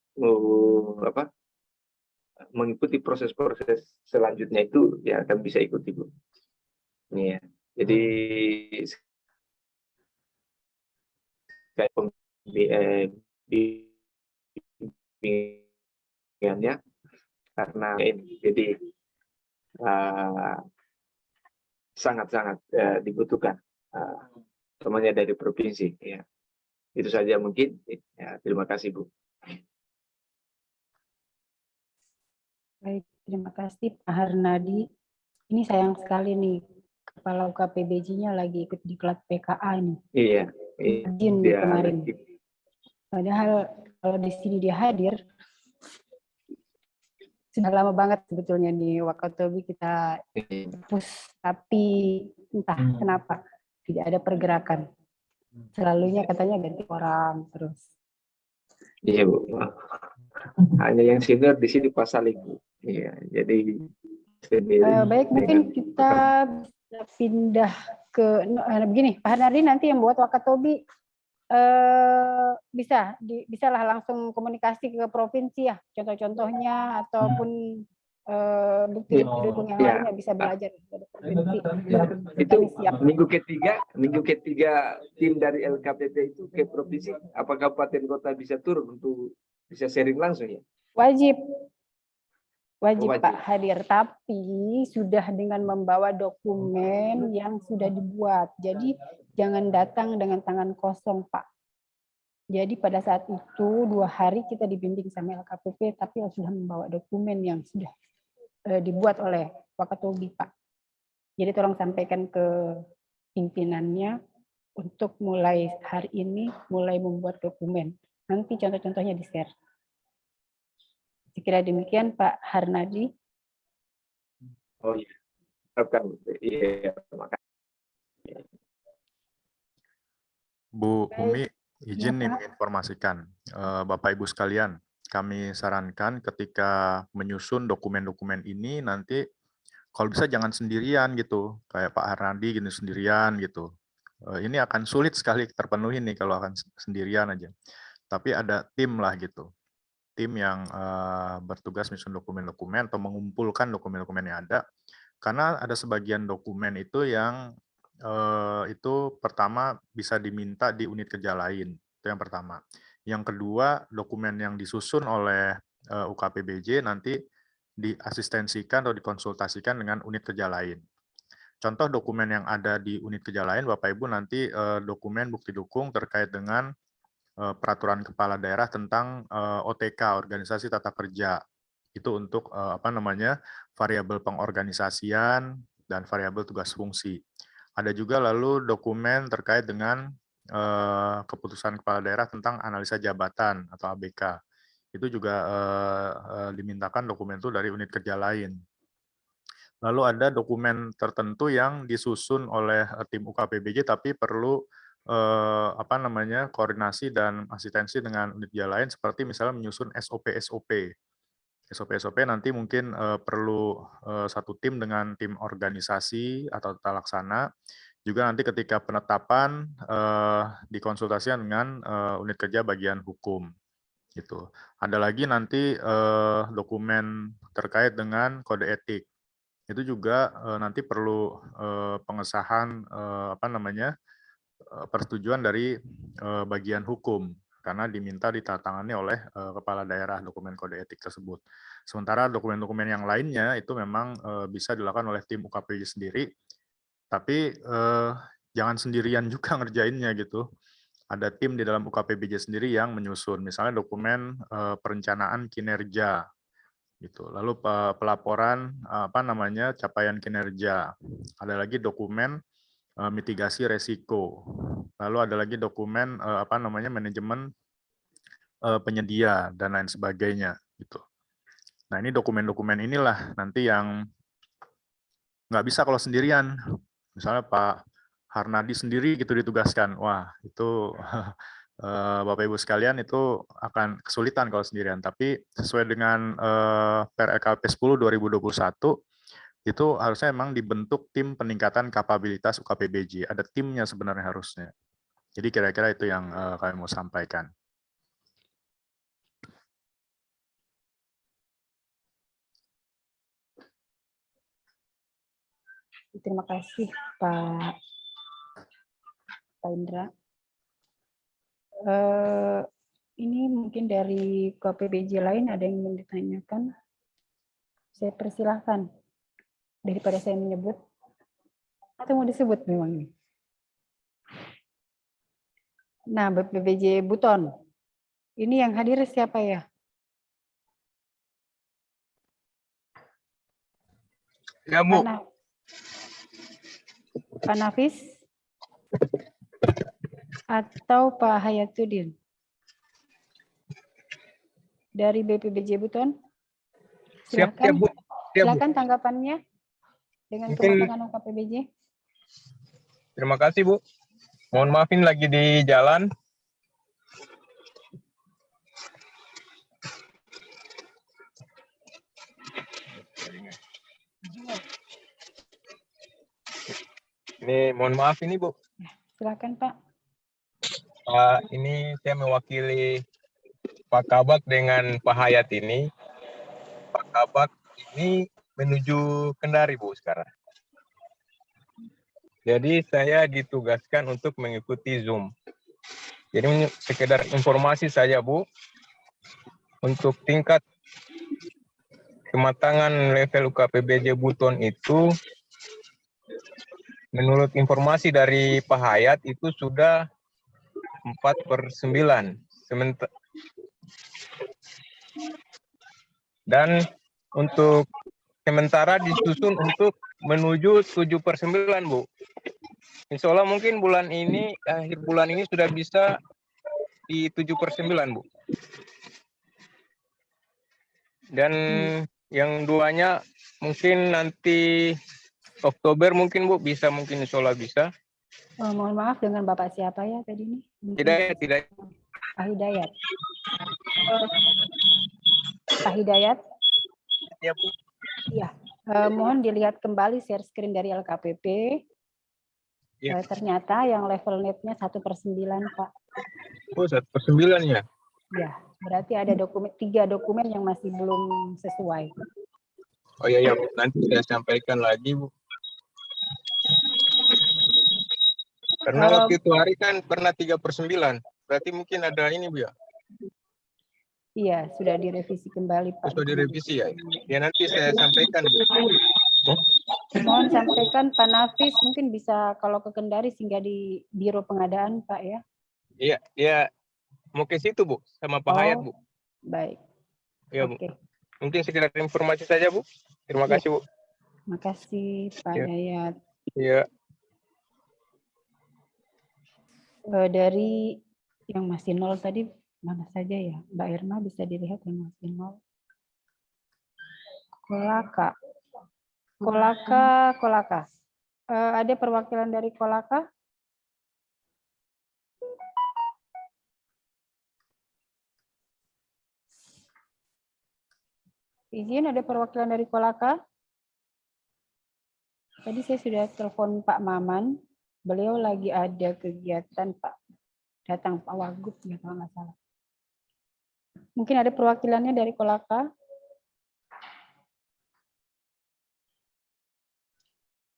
mengikuti proses-proses selanjutnya itu ya akan bisa ikuti, Bu. Ini ya. Jadi bimbingannya karena ini jadi sangat-sangat dibutuhkan temannya dari provinsi ya. Itu saja mungkin ya, terima kasih Bu. Baik, terima kasih Pak Harnadi. Ini sayang sekali nih, Kepala UKPBJ-nya lagi ikut diklat PKA ini. Iya. Izin kemarin. Padahal kalau di sini dia hadir, sudah lama banget sebetulnya di Wakatobi kita push, tapi entah kenapa tidak ada pergerakan. Selalunya katanya ganti orang terus. Iya Bu. Hanya yang senior di sini pasal Ibu. Iya, jadi baik, mungkin kita bisa pindah ke begini, Pak Harnadi nanti yang buat Wakatobi bisalah langsung komunikasi ke provinsi ya, contoh-contohnya ataupun bukti dukung yang lainnya bisa belajar dari provinsi. Itu minggu ketiga tim dari LKPP itu ke provinsi, apakah kabupaten kota bisa turun untuk bisa sharing langsung ya? Wajib Pak hadir, tapi sudah dengan membawa dokumen yang sudah dibuat. Jadi jangan datang dengan tangan kosong, Pak. Jadi pada saat itu 2 hari kita dibimbing sama LKPP, tapi sudah membawa dokumen yang sudah dibuat oleh Wakatobi, Pak. Jadi tolong sampaikan ke pimpinannya untuk mulai hari ini mulai membuat dokumen. Nanti contoh-contohnya di-share. Sekira demikian Pak Harnadi. Oh iya, iya, makasih. Bu Umi, izin nih Pak. menginformasikan Bapak Ibu sekalian, kami sarankan ketika menyusun dokumen-dokumen ini nanti kalau bisa jangan sendirian gitu, kayak Pak Harnadi gini sendirian gitu. Ini akan sulit sekali terpenuhi nih kalau akan sendirian aja. Tapi ada tim lah gitu, tim yang bertugas menyusun dokumen-dokumen atau mengumpulkan dokumen-dokumen yang ada. Karena ada sebagian dokumen itu yang itu pertama bisa diminta di unit kerja lain, itu yang pertama. Yang kedua, dokumen yang disusun oleh UKPBJ nanti diasistensikan atau dikonsultasikan dengan unit kerja lain. Contoh dokumen yang ada di unit kerja lain, Bapak Ibu nanti dokumen bukti dukung terkait dengan peraturan kepala daerah tentang OTK, organisasi tata kerja. Itu untuk variabel pengorganisasian dan variabel tugas fungsi. Ada juga lalu dokumen terkait dengan keputusan kepala daerah tentang analisa jabatan atau ABK. Itu juga dimintakan dokumen itu dari unit kerja lain. Lalu ada dokumen tertentu yang disusun oleh tim UKPBJ tapi perlu koordinasi dan asistensi dengan unit kerja lain seperti misalnya menyusun SOP-SOP. SOP-SOP nanti mungkin perlu satu tim dengan tim organisasi atau tata laksana. Juga nanti ketika penetapan dikonsultasikan dengan unit kerja bagian hukum. Gitu. Ada lagi nanti dokumen terkait dengan kode etik. Itu juga nanti perlu pengesahan persetujuan dari bagian hukum karena diminta ditandatangani oleh kepala daerah dokumen kode etik tersebut. Sementara dokumen-dokumen yang lainnya itu memang bisa dilakukan oleh tim UKPBJ sendiri, tapi jangan sendirian juga ngerjainnya gitu. Ada tim di dalam UKPBJ sendiri yang menyusun, misalnya dokumen perencanaan kinerja, gitu. Lalu pelaporan capaian kinerja. Ada lagi dokumen mitigasi resiko. Lalu ada lagi dokumen manajemen penyedia dan lain sebagainya gitu. Nah, ini dokumen-dokumen inilah nanti yang nggak bisa kalau sendirian. Misalnya Pak Harnadi sendiri gitu ditugaskan. Wah, itu Bapak Ibu sekalian itu akan kesulitan kalau sendirian. Tapi sesuai dengan PRLKP 10 2021 itu harusnya memang dibentuk tim peningkatan kapabilitas UKPBJ. Ada timnya sebenarnya harusnya. Jadi kira-kira itu yang kami mau sampaikan. Terima kasih Pak Indra. Ini mungkin dari KPBJ lain ada yang ingin ditanyakan? Saya persilahkan. Daripada saya menyebut, atau mau disebut memang ini? Nah, BPBJ Buton. Ini yang hadir siapa ya? Ya, Bu. Pak Nafis? Atau Pak Hayatuddin? Dari BPBJ Buton? Siap, Silakan. Bu. Siap, Bu. Silakan tanggapannya dengan kematangan UKPBJ. Terima kasih, Bu. Mohon maafin lagi di jalan. Ini mohon maaf ini, Bu. Silakan, Pak. Ini saya mewakili Pak Kabak dengan Pak Hayat ini. Pak Kabak ini menuju Kendari, Bu, sekarang. Jadi saya ditugaskan untuk mengikuti Zoom. Jadi sekedar informasi saja, Bu. Untuk tingkat kematangan level UKPBJ Buton itu, menurut informasi dari Pak Hayat itu sudah 4/9. Dan untuk sementara disusun untuk menuju 7/9, Bu. Insya Allah mungkin bulan ini, akhir bulan ini sudah bisa di 7/9, Bu. Dan yang duanya mungkin nanti Oktober mungkin, Bu, bisa, mungkin insya Allah bisa. Mohon maaf, dengan Bapak siapa ya tadi ini? Tidak. Pak Hidayat. Pak Hidayat? Ya, Bu. Iya. Mohon dilihat kembali share screen dari LKPP. Ya. Ternyata yang level net-nya 1/9, Pak. Oh, 1/9 ya? Ya, berarti ada 3 dokumen yang masih belum sesuai. Oh iya, Bu. Nanti saya sampaikan lagi, Bu. Karena waktu itu hari kan pernah 3/9. Berarti mungkin ada ini, Bu, ya? Iya, sudah direvisi kembali, Pak. Sudah direvisi ya? Ya, nanti saya sampaikan, Bu. Mohon sampaikan Pak Nafis, mungkin bisa kalau ke Kendari singgah di Biro Pengadaan, Pak ya? Iya, ya mau ke situ, Bu, sama Pak Hayat, Bu. Baik. Iya, Bu. Oke. Mungkin sekedar informasi saja, Bu. Terima kasih, Bu. Terima kasih, Pak Ya. Hayat. Iya. Dari yang masih 0 tadi, mana saja ya? Mbak Irma bisa dilihat yang masih 0. Kolaka. Ada perwakilan dari Kolaka? Izin, ada perwakilan dari Kolaka? Tadi saya sudah telepon Pak Maman, beliau lagi ada kegiatan, Pak. Datang Pak Wagub, ya kalau nggak salah. Mungkin ada perwakilannya dari Kolaka?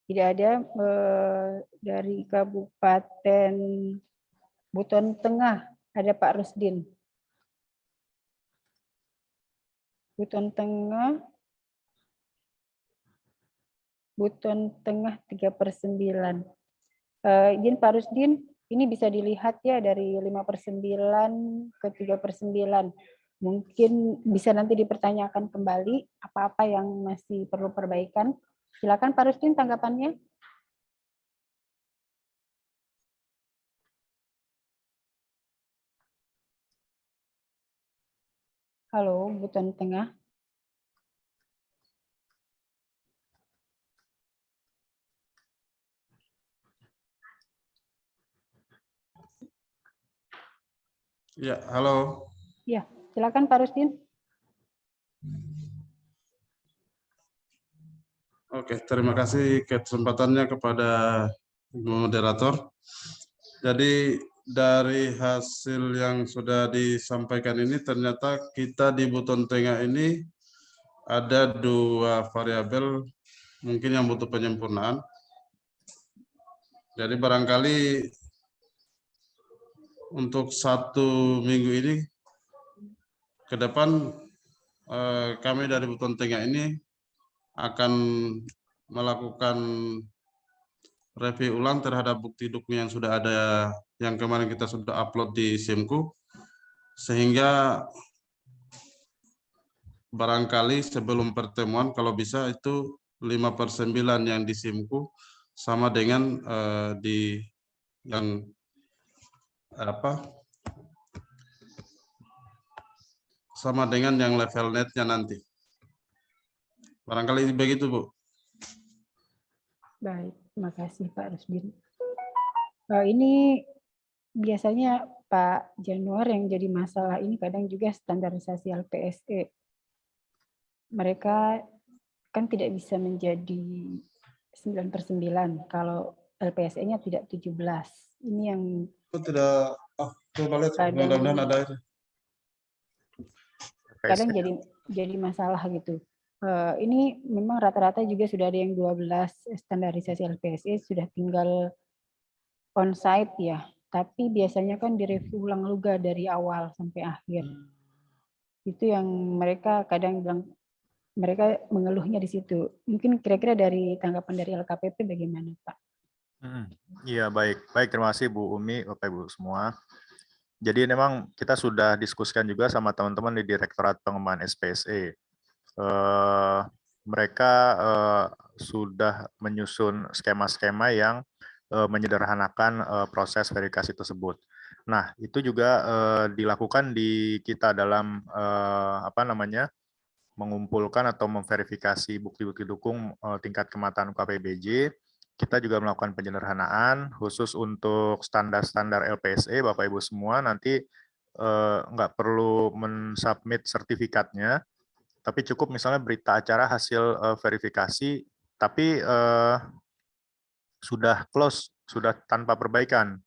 Tidak ada. Dari Kabupaten Buton Tengah, ada Pak Rusdin. Buton Tengah 3/9. Izin Pak Rusdin, ini bisa dilihat ya dari 5/9 ke 3/9. Mungkin bisa nanti dipertanyakan kembali apa-apa yang masih perlu perbaikan. Silakan Pak Rusdin tanggapannya. Halo, Buton Tengah. Ya, halo. Ya, silakan Pak Rusdin. Oke, terima kasih kesempatannya kepada moderator. Jadi dari hasil yang sudah disampaikan ini ternyata kita di Buton Tengah ini ada 2 variabel mungkin yang butuh penyempurnaan. Jadi barangkali untuk 1 minggu ini ke depan kami dari Buton Tengah ini akan melakukan review ulang terhadap bukti dokumen yang sudah ada, yang kemarin kita sudah upload di SIMku, sehingga barangkali sebelum pertemuan kalau bisa itu 5/9 yang di SIMku sama dengan di yang sama dengan yang level netnya nanti. Barangkali begitu, Bu. Baik, terima kasih Pak Rusdin. Ini biasanya Pak Januar yang jadi masalah ini kadang juga standarisasi LPSE. Mereka kan tidak bisa menjadi 9/9 kalau LPSE-nya tidak 17. Ini yang Tidak, coba lihat, mudah-mudahan ada itu. Kadang jadi masalah gitu. Ini memang rata-rata juga sudah ada yang 12 standarisasi LPSE, sudah tinggal on-site ya. Tapi biasanya kan direview ulang juga dari awal sampai akhir. Itu yang mereka kadang bilang, mereka mengeluhnya di situ. Mungkin kira-kira dari tanggapan dari LKPP bagaimana, Pak? Iya, baik. Terima kasih Bu Umi, Bapak Ibu semua. Jadi memang kita sudah diskusikan juga sama teman-teman di Direktorat Pengembangan SPSE. mereka sudah menyusun skema-skema yang menyederhanakan proses verifikasi tersebut. Nah, itu juga dilakukan di kita dalam mengumpulkan atau memverifikasi bukti-bukti dukung tingkat kematangan UKPBJ. Kita juga melakukan penyederhanaan khusus untuk standar-standar LPSE, Bapak Ibu semua nanti nggak perlu mensubmit sertifikatnya, tapi cukup misalnya berita acara hasil verifikasi, tapi sudah close, sudah tanpa perbaikan.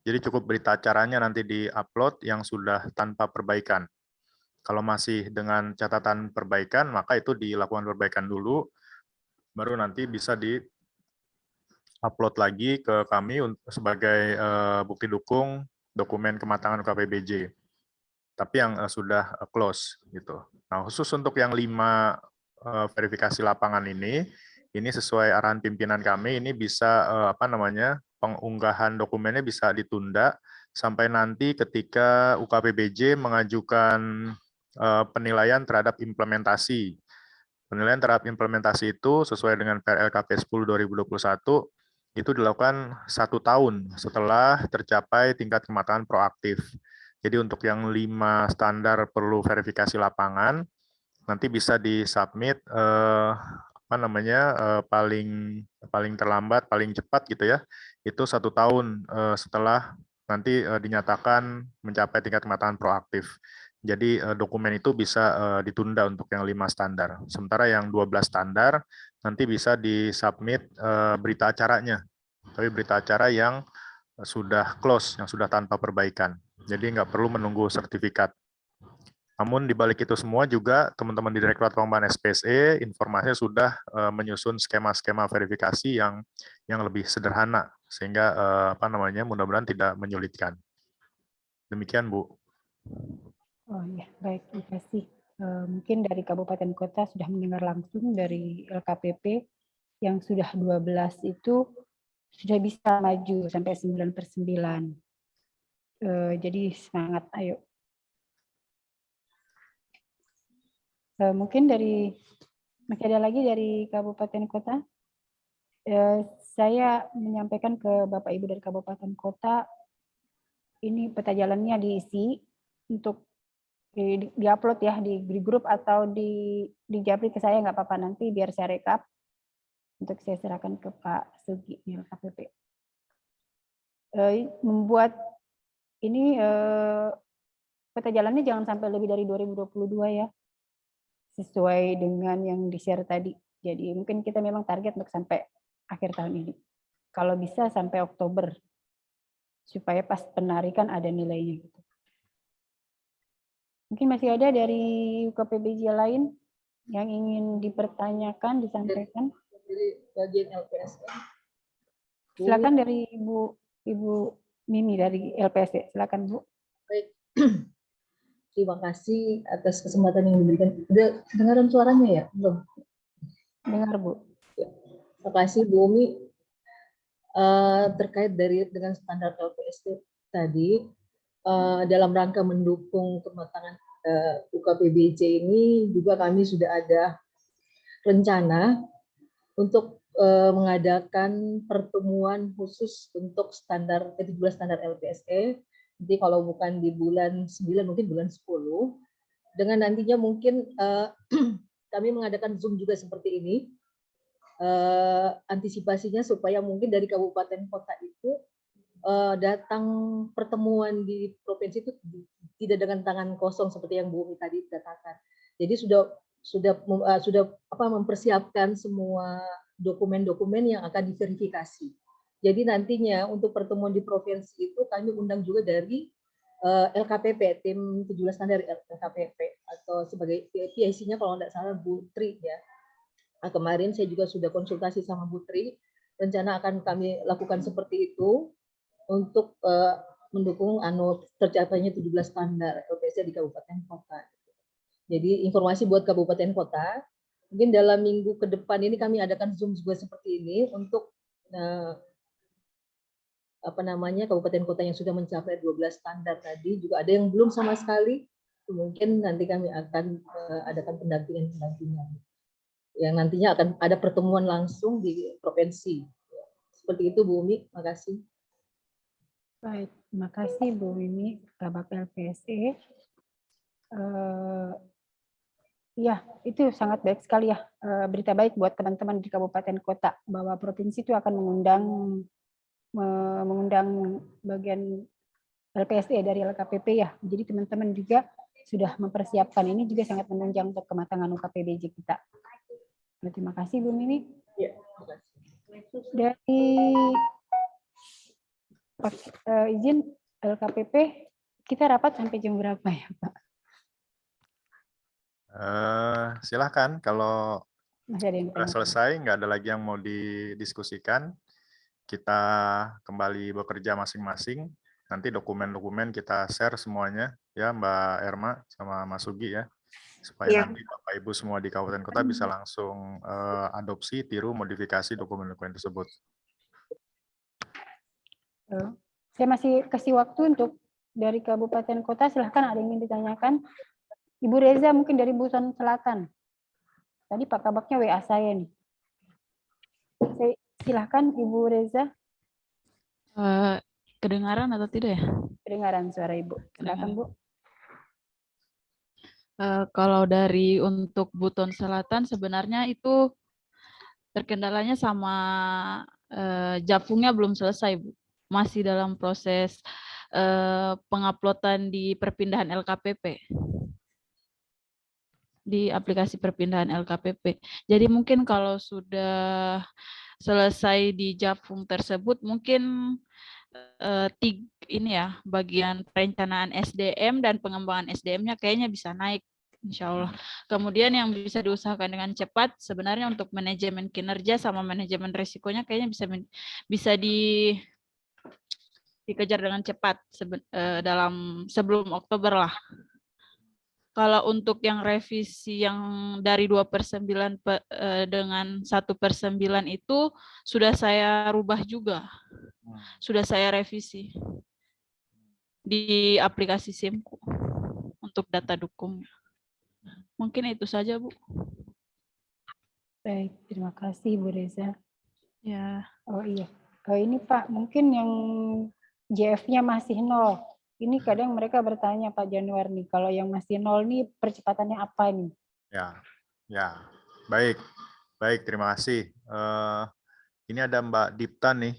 Jadi cukup berita acaranya nanti di-upload yang sudah tanpa perbaikan. Kalau masih dengan catatan perbaikan, maka itu dilakukan perbaikan dulu, baru nanti bisa di-upload lagi ke kami sebagai bukti dukung dokumen kematangan UKPBJ. Tapi yang sudah close gitu. Nah, khusus untuk yang 5 verifikasi lapangan ini sesuai arahan pimpinan kami, ini bisa pengunggahan dokumennya bisa ditunda sampai nanti ketika UKPBJ mengajukan penilaian terhadap implementasi. Penilaian terhadap implementasi itu sesuai dengan PRLKP 10 2021 itu dilakukan 1 tahun setelah tercapai tingkat kematangan proaktif. Jadi untuk yang 5 standar perlu verifikasi lapangan nanti bisa disubmit paling terlambat, paling cepat gitu ya, itu 1 tahun setelah nanti dinyatakan mencapai tingkat kematangan proaktif. Jadi dokumen itu bisa ditunda untuk yang 5 standar. Sementara yang 12 standar nanti bisa disubmit berita acaranya. Tapi berita acara yang sudah close, yang sudah tanpa perbaikan. Jadi nggak perlu menunggu sertifikat. Namun di balik itu semua juga teman-teman di Direktorat Pengembangan SPSE informasinya sudah menyusun skema-skema verifikasi yang lebih sederhana sehingga mudah-mudahan tidak menyulitkan. Demikian, Bu. Oh ya, baik, terima kasih. Mungkin dari kabupaten kota sudah mendengar langsung dari LKPP yang sudah 12 itu sudah bisa maju sampai 9/9. Jadi semangat, ayo. Mungkin masih ada lagi dari kabupaten kota. Saya menyampaikan ke Bapak Ibu dari kabupaten kota, ini peta jalannya diisi untuk di-upload ya di grup atau di japri ke saya, nggak apa-apa, nanti biar saya rekap untuk saya serahkan ke Pak Sugi di LKPP. Membuat ini peta jalannya jangan sampai lebih dari 2022 ya, sesuai dengan yang di-share tadi. Jadi mungkin kita memang target untuk sampai akhir tahun ini. Kalau bisa sampai Oktober, supaya pas penarikan ada nilainya. Gitu. Mungkin masih ada dari UKPBJ lain yang ingin dipertanyakan, disampaikan. Dari bagian LPSE. Silakan dari Ibu Mimi dari LPSE. Silakan Bu. Baik. Terima kasih atas kesempatan yang diberikan. Udah dengaran suaranya ya? Belum? Dengar Bu. Ya. Terima kasih Bu Umi. Terkait dengan standar LPSE tadi, dalam rangka mendukung kematangan UKPBJ ini juga kami sudah ada rencana untuk mengadakan pertemuan khusus untuk 17 standar LPSE. Jadi kalau bukan di bulan 9 mungkin bulan 10. Dengan nantinya mungkin kami mengadakan Zoom juga seperti ini. Antisipasinya supaya mungkin dari kabupaten kota itu datang pertemuan di provinsi itu tidak dengan tangan kosong seperti yang Bu Umi tadi katakan. Jadi sudah mempersiapkan semua dokumen-dokumen yang akan diverifikasi. Jadi nantinya untuk pertemuan di provinsi itu kami undang juga dari LKPP, tim 17 standar LKPP, atau sebagai PIC-nya kalau tidak salah Bu Tri ya. Nah, kemarin saya juga sudah konsultasi sama Bu Tri, rencana akan kami lakukan seperti itu untuk mendukung tercapainya 17 standar LPSE di kabupaten kota. Jadi informasi buat kabupaten kota, mungkin dalam minggu ke depan ini kami adakan Zoom juga seperti ini untuk kabupaten kota yang sudah mencapai 12 standar tadi, juga ada yang belum sama sekali, mungkin nanti kami akan adakan pendampingan. yang nantinya akan ada pertemuan langsung di provinsi. Seperti itu Bu Umi, makasih. Baik, terima kasih Bu Mimi, Kabak LPSE. Ya, itu sangat baik sekali ya, berita baik buat teman-teman di kabupaten kota bahwa provinsi itu akan mengundang bagian LPSE dari LKPP ya. Jadi teman-teman juga sudah mempersiapkan, ini juga sangat menunjang untuk kematangan UKPBJ kita. Terima kasih Bu Mimi. Ya, terima kasih. Dari izin LKPP, kita rapat sampai jam berapa ya Pak? Silahkan, kalau Masih ada yang sudah tanya? selesai, nggak ada lagi yang mau didiskusikan, kita kembali bekerja masing-masing. Nanti dokumen-dokumen kita share semuanya, ya Mbak Erma sama Mas Sugi ya, supaya Iya. nanti Bapak Ibu semua di Kabupaten Kota bisa langsung adopsi, tiru, modifikasi dokumen-dokumen tersebut. Saya masih kasih waktu untuk dari Kabupaten Kota, silahkan ada yang ingin ditanyakan. Ibu Reza mungkin dari Buton Selatan. Tadi Pak Kabaknya WA saya nih. Silahkan Ibu Reza. Kedengaran atau tidak ya? Kedengaran suara Ibu. Silakan Bu. Kalau dari untuk Buton Selatan sebenarnya itu terkendalanya sama Japungnya belum selesai Bu. Masih dalam proses penguploadan di perpindahan LKPP. Di aplikasi perpindahan LKPP. Jadi mungkin kalau sudah selesai di Japung tersebut mungkin ini ya, bagian perencanaan SDM dan pengembangan SDM-nya kayaknya bisa naik, insya Allah. Kemudian yang bisa diusahakan dengan cepat sebenarnya untuk manajemen kinerja sama manajemen risikonya kayaknya bisa dikejar dengan cepat sebelum Oktober lah. Kalau untuk yang revisi yang dari 2/9 dengan 1/9 itu sudah saya rubah juga. Sudah saya revisi di aplikasi SIMku untuk data dukungnya. Mungkin itu saja, Bu. Baik, terima kasih Bu Reza. Ya. Oh iya, ini Pak, mungkin yang JF-nya masih 0. Ini kadang mereka bertanya Pak Januar nih, kalau yang masih 0 nih percepatannya apa nih? Ya, baik, terima kasih. Ini ada Mbak Dipta nih,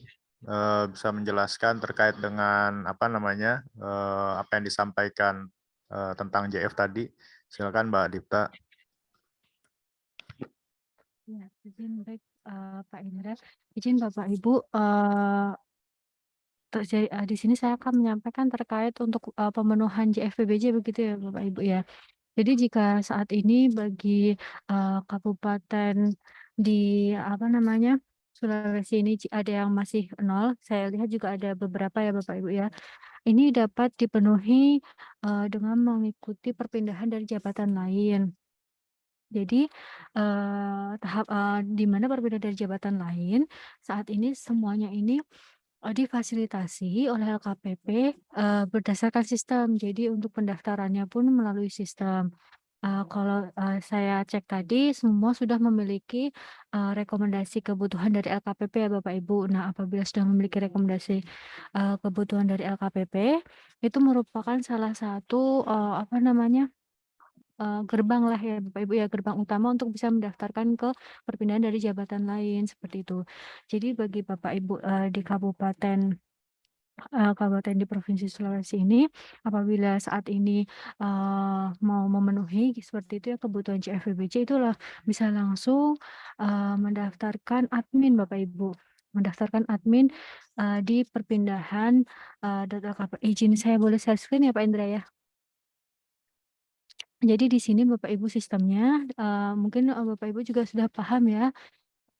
bisa menjelaskan terkait dengan apa yang disampaikan tentang JF tadi. Silakan Mbak Dipta. Ya, izin baik Pak Indra, izin Bapak Ibu. Di sini saya akan menyampaikan terkait untuk pemenuhan JFPBJ begitu ya Bapak Ibu ya. Jadi jika saat ini bagi kabupaten di Sulawesi ini ada yang masih 0, saya lihat juga ada beberapa ya Bapak Ibu ya. Ini dapat dipenuhi dengan mengikuti perpindahan dari jabatan lain. Jadi di mana perpindahan dari jabatan lain saat ini semuanya ini difasilitasi oleh LKPP berdasarkan sistem. Jadi untuk pendaftarannya pun melalui sistem. Kalau saya cek tadi semua sudah memiliki rekomendasi kebutuhan dari LKPP ya Bapak Ibu. Nah, apabila sudah memiliki rekomendasi kebutuhan dari LKPP, itu merupakan salah satu gerbang lah ya Bapak Ibu ya, gerbang utama untuk bisa mendaftarkan ke perpindahan dari jabatan lain seperti itu. Jadi bagi Bapak Ibu di kabupaten di Provinsi Sulawesi ini, apabila saat ini mau memenuhi seperti itu ya kebutuhan JFPBJ, itulah bisa langsung mendaftarkan admin Bapak Ibu, mendaftarkan admin di perpindahan data LKPP. Izin saya boleh share screen ya Pak Indra ya. Jadi di sini Bapak Ibu sistemnya, mungkin Bapak Ibu juga sudah paham ya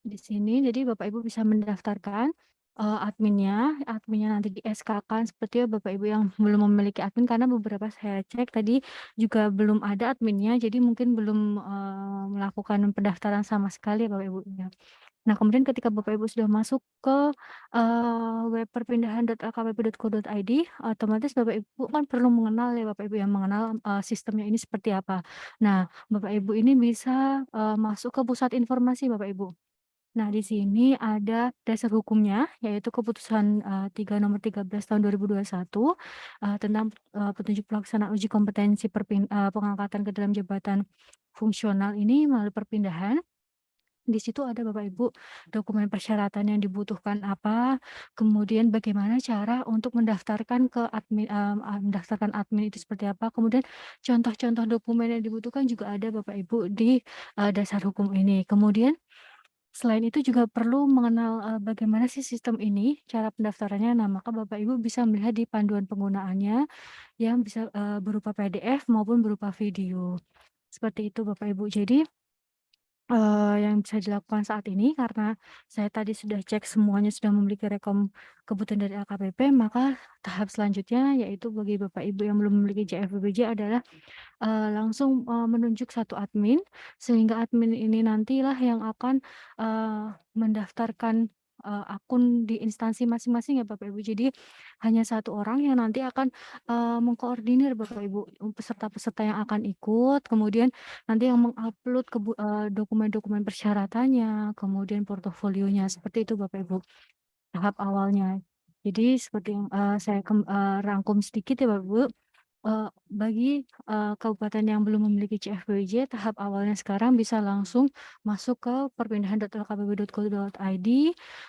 di sini. Jadi Bapak Ibu bisa mendaftarkan adminnya nanti di SK-kan seperti ya Bapak Ibu yang belum memiliki admin, karena beberapa saya cek tadi juga belum ada adminnya, jadi mungkin belum melakukan pendaftaran sama sekali ya Bapak Ibu ya. Nah, kemudian ketika Bapak Ibu sudah masuk ke web perpindahan.lkpp.co.id, otomatis Bapak Ibu kan perlu mengenal ya Bapak Ibu yang mengenal sistemnya ini seperti apa. Nah, Bapak Ibu ini bisa masuk ke pusat informasi Bapak Ibu. Nah, di sini ada dasar hukumnya, yaitu Keputusan 3 Nomor 13 Tahun 2021 tentang petunjuk pelaksanaan uji kompetensi pengangkatan ke dalam jabatan fungsional ini melalui perpindahan. Di situ ada Bapak Ibu dokumen persyaratan yang dibutuhkan apa, kemudian bagaimana cara untuk mendaftarkan ke admin, mendaftarkan admin itu seperti apa, kemudian contoh-contoh dokumen yang dibutuhkan juga ada Bapak Ibu di dasar hukum ini. Kemudian selain itu juga perlu mengenal bagaimana sih sistem ini, cara pendaftarannya. Nah, maka Bapak Ibu bisa melihat di panduan penggunaannya yang bisa berupa PDF maupun berupa video. Seperti itu Bapak Ibu. Jadi yang bisa dilakukan saat ini karena saya tadi sudah cek semuanya sudah memiliki rekom kebutuhan dari LKPP, maka tahap selanjutnya yaitu bagi Bapak Ibu yang belum memiliki JFBBJ adalah langsung menunjuk satu admin, sehingga admin ini nantilah yang akan mendaftarkan akun di instansi masing-masing ya Bapak Ibu. Jadi hanya satu orang yang nanti akan mengkoordinir Bapak Ibu peserta-peserta yang akan ikut, kemudian nanti yang mengupload dokumen-dokumen persyaratannya, kemudian portofolionya, seperti itu Bapak Ibu tahap awalnya. Jadi seperti yang saya rangkum sedikit ya Bapak Ibu. Bagi kabupaten yang belum memiliki CFBJ, tahap awalnya sekarang bisa langsung masuk ke perpindahan.lkpp.co.id,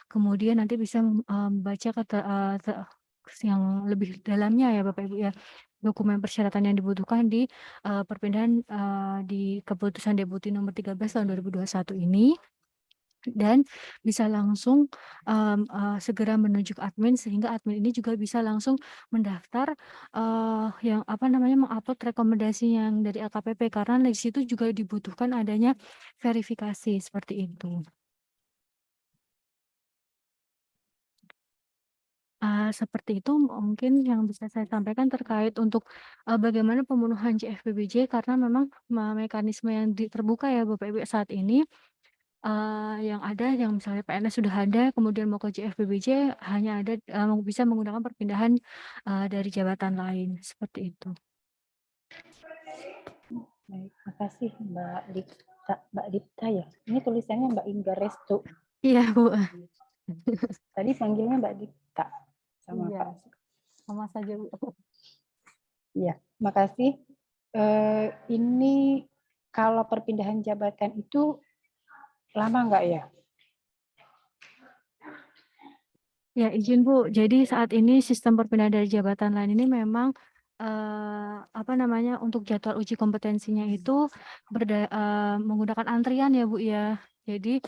kemudian nanti bisa membaca yang lebih dalamnya ya Bapak Ibu ya, dokumen persyaratan yang dibutuhkan di perpindahan di Keputusan Deputi Nomor 13 Tahun 2021 ini. Dan bisa langsung segera menunjuk admin sehingga admin ini juga bisa langsung mendaftar yang apa namanya mengupload rekomendasi yang dari LKPP karena di situ juga dibutuhkan adanya verifikasi seperti itu. Seperti itu mungkin yang bisa saya sampaikan terkait untuk bagaimana pemenuhan JFBBJ karena memang mekanisme yang terbuka ya Bapak Ibu saat ini. Yang ada yang misalnya PNS sudah ada, kemudian mau ke JFBBJ hanya ada bisa menggunakan perpindahan dari jabatan lain, seperti itu. Baik, makasih Mbak Dipta ya. Ini tulisannya Mbak Ingga Restu. Iya, Bu. Tadi panggilnya Mbak Dipta sama Iya, Pak. sama saja, Bu. Iya, makasih. Ini kalau perpindahan jabatan itu lama nggak ya? Ya, izin Bu. Jadi saat ini sistem perpindahan dari jabatan lain ini memang apa namanya untuk jadwal uji kompetensinya itu menggunakan antrian ya Bu ya. Jadi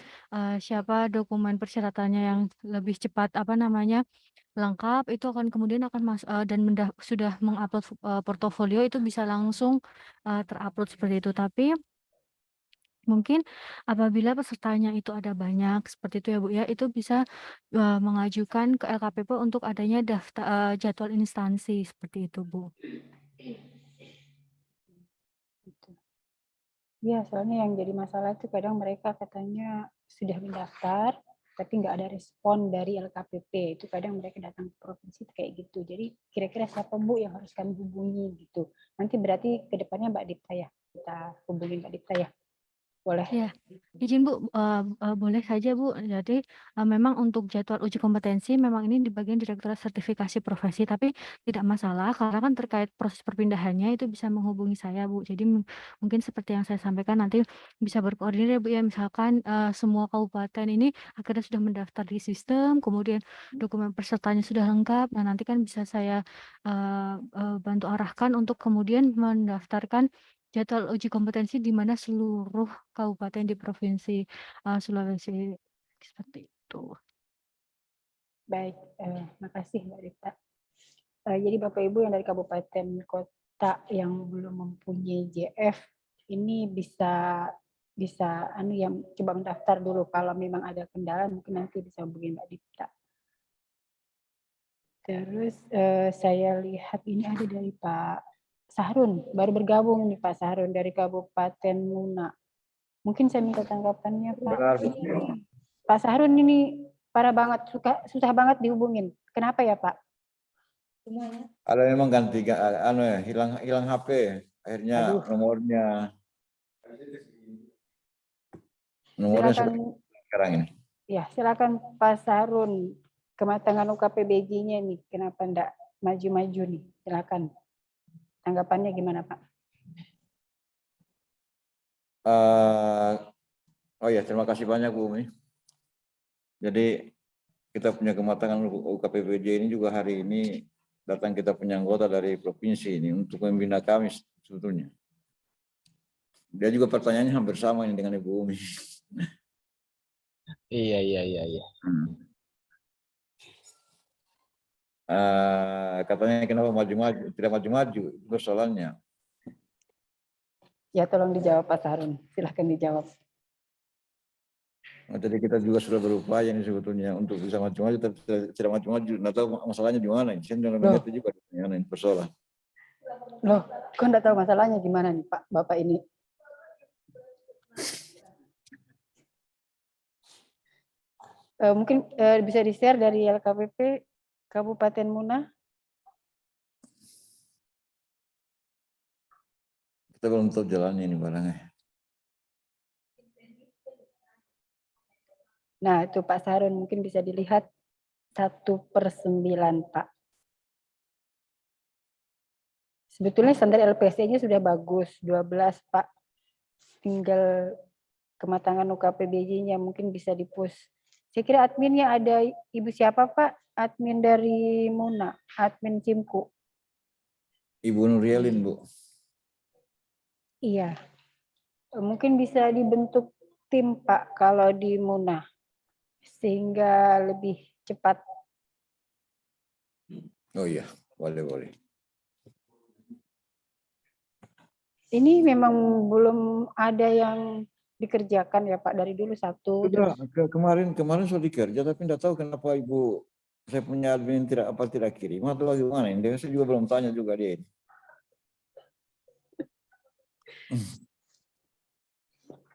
siapa dokumen persyaratannya yang lebih cepat apa namanya lengkap itu akan kemudian akan dan sudah mengupload portofolio itu bisa langsung terupload seperti itu. Tapi mungkin apabila pesertanya itu ada banyak seperti itu ya Bu ya, itu bisa mengajukan ke LKPP untuk adanya daftar jadwal instansi seperti itu Bu. Gitu. Ya, soalnya yang jadi masalah itu kadang mereka katanya sudah mendaftar, tapi nggak ada respon dari LKPP. Itu kadang mereka datang ke provinsi kayak gitu. Jadi kira-kira siapa Bu yang harus kami hubungi gitu. Nanti berarti ke depannya Mbak Dipta ya, kita hubungi Mbak Dipta ya. Boleh. Ya, izin Bu, boleh saja Bu. Jadi memang untuk jadwal uji kompetensi memang ini di bagian Direktorat Sertifikasi Profesi, tapi tidak masalah karena kan terkait proses perpindahannya itu bisa menghubungi saya Bu. Jadi mungkin seperti yang saya sampaikan nanti bisa berkoordinir ya Bu ya. Misalkan semua kabupaten ini akhirnya sudah mendaftar di sistem, kemudian dokumen pesertanya sudah lengkap. Nah nanti kan bisa saya bantu arahkan untuk kemudian mendaftarkan jadwal uji kompetensi di mana seluruh kabupaten di Provinsi Sulawesi seperti itu. Baik, makasih Mbak Dipta. Jadi Bapak Ibu yang dari kabupaten kota yang belum mempunyai JF ini bisa yang coba mendaftar dulu. Kalau memang ada kendala mungkin nanti bisa hubungi Mbak Dipta. Terus saya lihat ini ada dari Pak Sahrun, baru bergabung nih Pak Sahrun dari Kabupaten Muna. Mungkin saya minta tanggapannya Pak. Benar. Pak Sahrun ini parah banget, susah banget dihubungin. Kenapa ya Pak? Semuanya. Ada memang ganti hilang HP, akhirnya Aduh. nomornya Silakan, sekarang ini. ya silakan Pak Sahrun, kematangan UKPBJ-nya nih, kenapa enggak maju-maju nih? Silakan. Tanggapannya gimana Pak? Oh ya, terima kasih banyak Bu Umi. Jadi kita punya kematangan UKPBJ ini juga hari ini datang kita punya anggota dari provinsi ini untuk membina kami sebetulnya. Dia juga pertanyaannya hampir sama ini dengan Ibu Umi. Iya. Katanya kenapa maju-maju, tidak maju-maju, itu persoalannya. Ya tolong dijawab Pak Sahrun, silahkan dijawab. Nah, jadi kita juga sudah berupaya ini sebetulnya untuk bisa maju-maju, tapi tidak maju-maju. Nggak tahu masalahnya di mana. Saya tidak mengerti juga di mana ini persoalan. Loh, kok enggak tahu masalahnya gimana nih Pak, Bapak ini? Mungkin bisa di-share dari LKPP Kabupaten Muna. Kita belum tahu jalannya ini barangnya. Nah, itu Pak Sahrun mungkin bisa dilihat 1/9, Pak. Sebetulnya standar LPC-nya sudah bagus, 12, Pak. Tinggal kematangan UKPBJ-nya mungkin bisa di-push. Saya kira adminnya ada Ibu siapa, Pak? Admin dari Muna, admin Cimku. Ibu Nurielin, Bu. Iya. Mungkin bisa dibentuk tim, Pak, kalau di Muna. Sehingga lebih cepat. Oh iya, boleh. Ini memang belum ada yang dikerjakan ya Pak, dari dulu satu. Sudah, kemarin sudah dikerja, tapi tidak tahu kenapa Ibu, saya punya admin tidak kirim, atau bagaimana ini, saya juga belum tanya juga dia ini.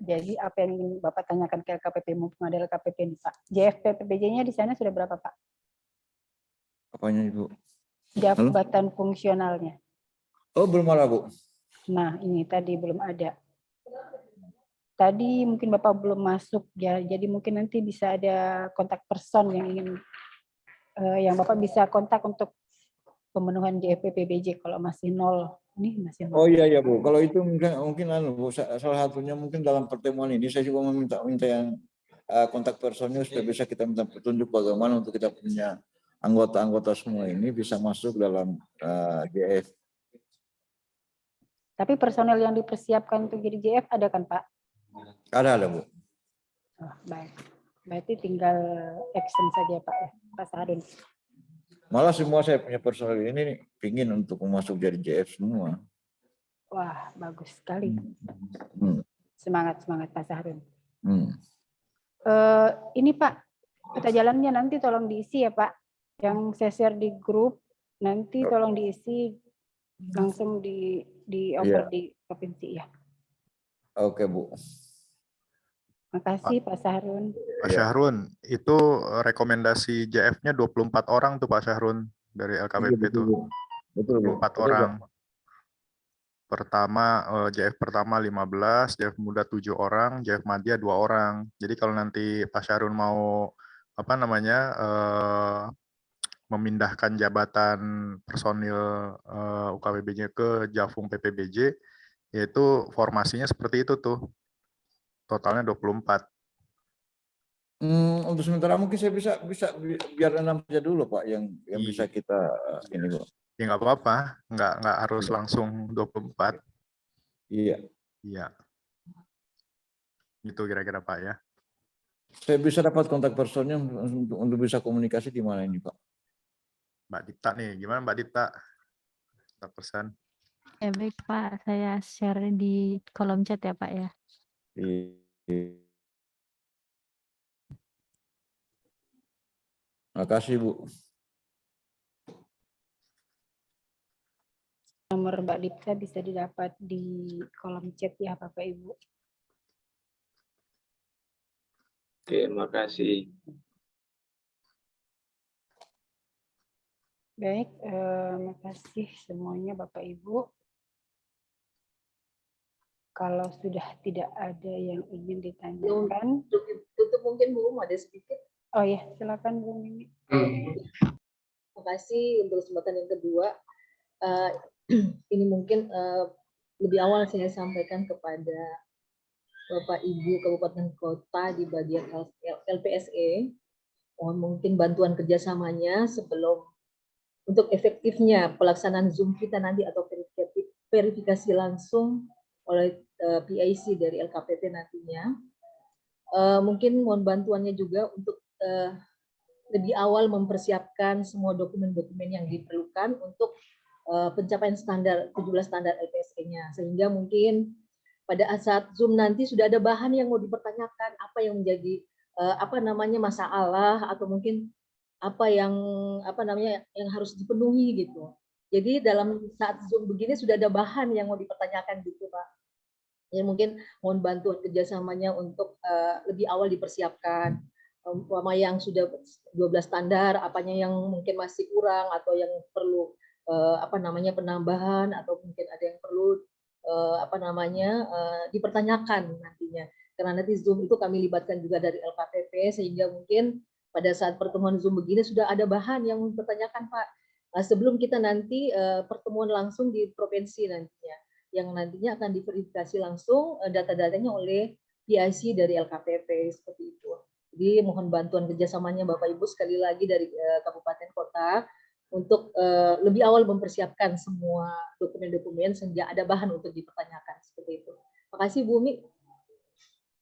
Jadi apa yang ingin Bapak tanyakan ke LKPP mumpung ada LKPP ini Pak? JFP-PBJ-nya di sana sudah berapa Pak? Apanya Ibu? Jabatan fungsionalnya. Oh belum ada Bu. Nah ini tadi belum ada. Tadi mungkin Bapak belum masuk ya, jadi mungkin nanti bisa ada kontak person yang ingin yang Bapak bisa kontak untuk pemenuhan JFP-PBJ kalau masih nol. Ini masih nol. Oh iya Bu, kalau itu mungkin Bu, salah satunya mungkin dalam pertemuan ini saya juga minta yang kontak personnya supaya bisa kita minta petunjuk bagaimana untuk kita punya anggota-anggota semua ini bisa masuk dalam JF. Tapi personel yang dipersiapkan untuk jadi JF ada kan Pak? Ada Bu. Oh, baik. Berarti tinggal action saja Pak ya, Pak Sahrun. Malah semua saya punya personel ini pingin untuk masuk jadi JF semua. Wah, bagus sekali. Semangat Pak Sahrun. Ini Pak, peta jalannya nanti tolong diisi ya Pak. Yang saya share di grup, nanti tolong diisi langsung dioper di provinsi ya. Oke Bu. Makasih Pak Sahrun. Pak Syahrun, itu rekomendasi JF-nya 24 orang tuh Pak Syahrun dari LKPP itu. Betul, 24 orang. Pertama, JF pertama 15, JF muda 7 orang, JF Madya 2 orang. Jadi kalau nanti Pak Syahrun mau memindahkan jabatan personil UKPBJ ke Jafung PPBJ, yaitu formasinya seperti itu tuh. Totalnya 24. Untuk sementara mungkin saya bisa biar 6 saja dulu Pak yang bisa kita ini Pak. Ya nggak apa-apa, nggak harus langsung 24. Iya. Gitu kira-kira Pak ya. Saya bisa dapat kontak personnya untuk bisa komunikasi di mana ini Pak? Mbak Dita nih, gimana Mbak Dita? Kontak person. Ya baik Pak, saya share di kolom chat ya Pak ya. Makasih Bu. Nomor Mbak Dipta bisa didapat di kolom chat ya Bapak Ibu. Oke, makasih. Baik, makasih semuanya Bapak Ibu. Kalau sudah tidak ada yang ingin ditanyakan. Tutup mungkin Bu, ada sedikit. Oh ya, silakan Bu Mimi. Terima kasih untuk kesempatan yang kedua. Ini mungkin lebih awal saya sampaikan kepada Bapak Ibu Kabupaten Kota di bagian LPSE. Mohon mungkin bantuan kerjasamanya sebelum untuk efektifnya pelaksanaan Zoom kita nanti atau verifikasi langsung oleh PIC dari LKPP nantinya. Mungkin mohon bantuannya juga untuk lebih awal mempersiapkan semua dokumen-dokumen yang diperlukan untuk pencapaian standar 17 standar LPSE-nya, sehingga mungkin pada saat Zoom nanti sudah ada bahan yang mau dipertanyakan, apa yang menjadi masalah atau mungkin apa yang yang harus dipenuhi gitu. Jadi dalam saat Zoom begini sudah ada bahan yang mau dipertanyakan gitu Pak. Ya mungkin mohon bantuan kerjasamanya untuk lebih awal dipersiapkan. Umpama yang sudah 12 standar, apanya yang mungkin masih kurang atau yang perlu penambahan atau mungkin ada yang perlu dipertanyakan nantinya. Karena nanti Zoom itu kami libatkan juga dari LKPP sehingga mungkin pada saat pertemuan Zoom begini sudah ada bahan yang dipertanyakan Pak. Sebelum kita nanti pertemuan langsung di provinsi nantinya, yang nantinya akan diverifikasi langsung data-datanya oleh PIC dari LKPP seperti itu. Jadi mohon bantuan kerjasamanya Bapak Ibu sekali lagi dari Kabupaten Kota untuk lebih awal mempersiapkan semua dokumen-dokumen sehingga ada bahan untuk dipertanyakan seperti itu. Terima kasih Bu Umi.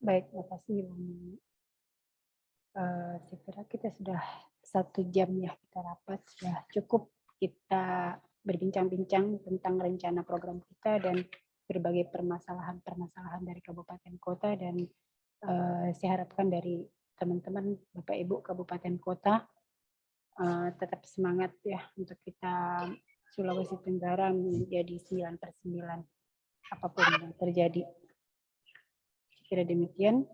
Baik, terima kasih Bu Umi. Saya kira kita sudah 1 jam ya kita rapat, sudah cukup kita berbincang-bincang tentang rencana program kita dan berbagai permasalahan-permasalahan dari kabupaten kota, dan saya harapkan dari teman-teman Bapak Ibu Kabupaten Kota tetap semangat ya untuk kita Sulawesi Tenggara menjadi 9/9 apapun yang terjadi. Kira demikian.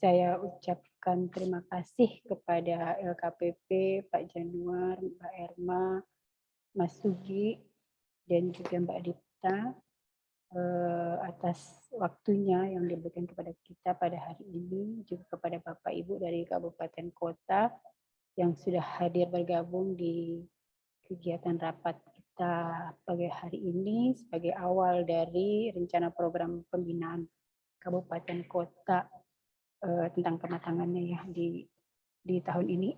Saya ucapkan terima kasih kepada LKPP, Pak Januar, Mbak Erma, Mas Sugi, dan juga Mbak Dipta atas waktunya yang diberikan kepada kita pada hari ini, juga kepada Bapak Ibu dari Kabupaten Kota yang sudah hadir bergabung di kegiatan rapat kita pada hari ini sebagai awal dari rencana program pembinaan Kabupaten Kota tentang kematangannya ya di tahun ini.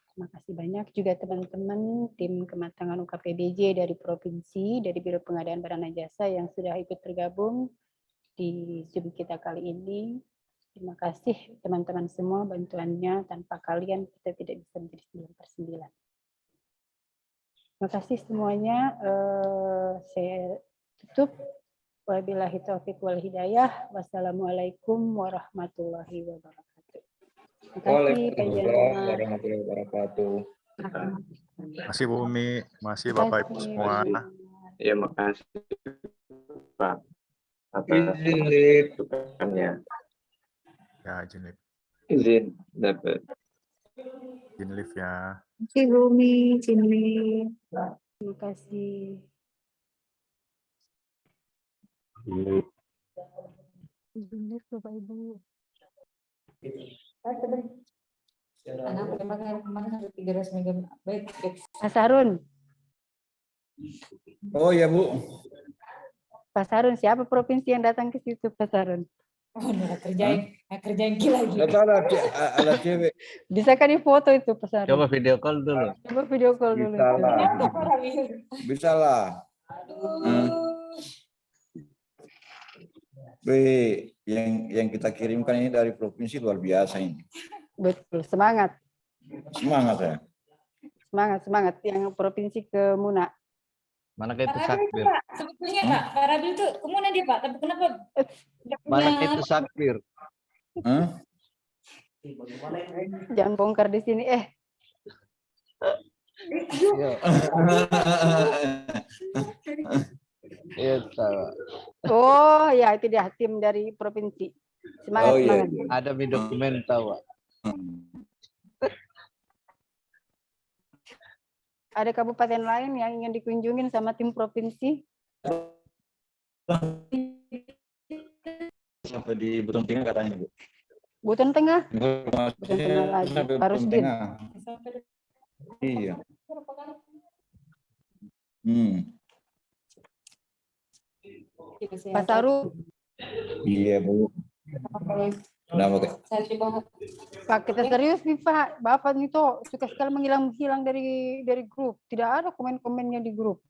Terima kasih banyak juga teman-teman tim kematangan UKPBJ dari provinsi, dari Biro Pengadaan Barang dan Jasa yang sudah ikut bergabung di Zoom kita kali ini. Terima kasih teman-teman semua bantuannya, tanpa kalian kita tidak bisa menjadi 9/9. Terima kasih semuanya. Saya tutup. Wabillahi taufiq wal hidayah. Wassalamualaikum warahmatullahi wabarakatuh. Terima kasih Pak Januar. Warahmatullahi wabarakatuh. Terima kasih Bu Umi, masih Bapak Ibu semua. Ya, makasih Pak. Izin lift. Ya, izin lift. Izin dapat. Izin lift ya. Terima kasih Bu Umi, Cindy. Terima kasih. Benar Bapak Ibu. Pak Sarun. Oh ya Bu. Pak Sarun, siapa provinsi yang datang ke situ Pak Sarun? Oh, kerjain lagi. Ada cewek. Bisa kan foto itu Pak Sarun? Coba video call dulu. Coba video call dulu. Bisa lah. Yang kita kirimkan ini dari provinsi luar biasa ini. Betul, semangat. Semangat ya. Semangat. Yang provinsi ke Muna. Mana itu Sakbir? Pak, sebetulnya Pak Rabil itu kemana dia Pak? Tapi kenapa? Mana itu Sakbir? Jangan bongkar di sini. Oh ya, itu dia tim dari provinsi. Semangat, Oh iya. semangat. Ada di dokumen tahu. Pak. Ada kabupaten lain yang ingin dikunjungin sama tim provinsi? Sampai di Buton Tengah katanya, Bu. Buton Tengah? Informasinya Buton Tengah lagi. sampai Harus Buton din. Tengah. Iya. Pak Saru. Iya, Bu. Kenapa, Kak? Pak, kita serius nih Pak. Bapak nih toh suka sekali menghilang-hilang dari grup. Tidak ada komen-komennya di grup.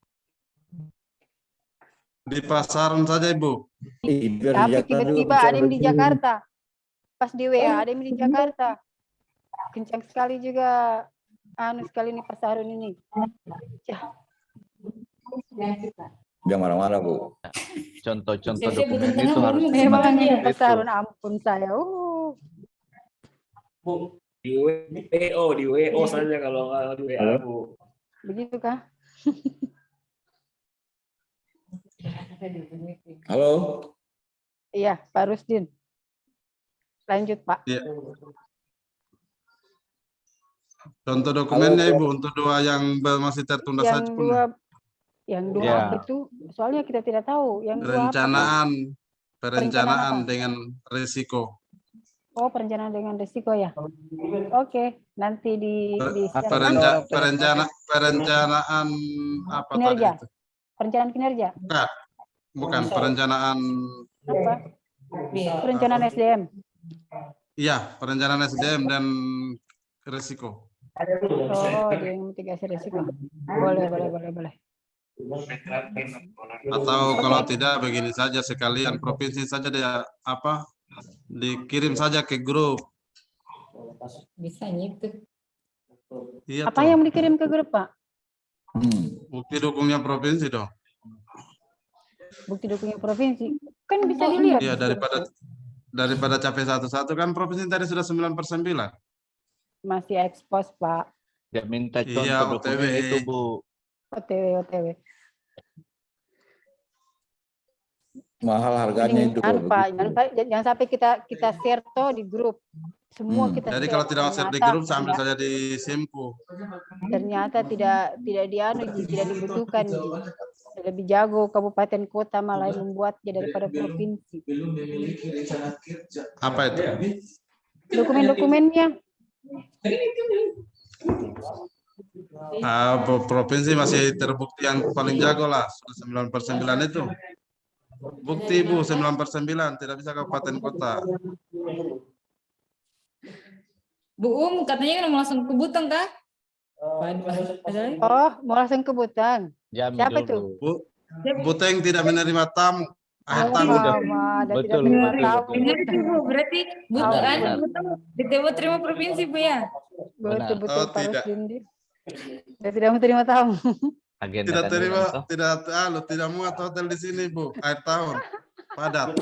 Di pasaran saja, Ibu. Tapi tiba-tiba ada yang di Jakarta. Pas di WA ada yang di Jakarta. Kencang sekali juga sekali nih Pak Sarun ini. Jangan marah-marah, Bu. Contoh-contoh dokumen itu harus Memangnya Pak itu. Sarun, ampun saya. Bu, di WO saja kalau nggak di WA, Bu. Begitu kah? Halo. Iya, Pak Rusdin. Lanjut, Pak. Ya. Contoh dokumennya, Ibu, untuk dua yang masih tertunda saja. Yang dua Ya. apa itu? Soalnya kita tidak tahu. Yang dua apa? Perencanaan apa? dengan risiko. Oh, perencanaan dengan risiko ya. Oke, nanti Perencanaan apa kinerja. tadi itu? Perencanaan kinerja. Bukan perencanaan Apa? Perencanaan SDM. Iya, perencanaan SDM dan risiko. Oh, dia yang mitigasi risiko. Boleh. Atau kalau tidak begini saja sekalian provinsi saja dia dikirim saja ke grup. Bisa gitu. Iya, apa yang dikirim ke grup, Pak? Bukti dukungnya provinsi dong. Bukti dukungnya provinsi. Kan bisa dilihat. Iya, daripada capek satu-satu kan provinsi tadi sudah 9/9. Masih ekspos, Pak. Dia minta contoh Iya, dokumen OTW. itu, Bu. OTW. Mahal harganya itu. Pak, jangan sampai kita share toh di grup. Semua kita Jadi share. kalau tidak share di grup, sambil saja di Simpu. Ternyata tidak tidak dibutuhkan. Lebih jago kabupaten kota malah yang membuatnya daripada provinsi. Apa itu? Dokumen-dokumennya. Provinsi masih terbukti yang paling jago lah, 9/9 itu. Bukti, Bu, 9/9, tidak bisa kabupaten kota. Bu katanya mau langsung ke Buteng kah? Oh, mau langsung ke Buteng. Jami Siapa dulu. itu? Buteng tidak menerima tamu. Akhir tahun. Betul. Bu, berarti Buteng terima provinsi, Bu ya? Betul Oh, Pak tidak. Rusdin. Saya tidak menerima tamu. Agenda Tidak muat hotel di sini, Bu. Akhir tahun. Padat.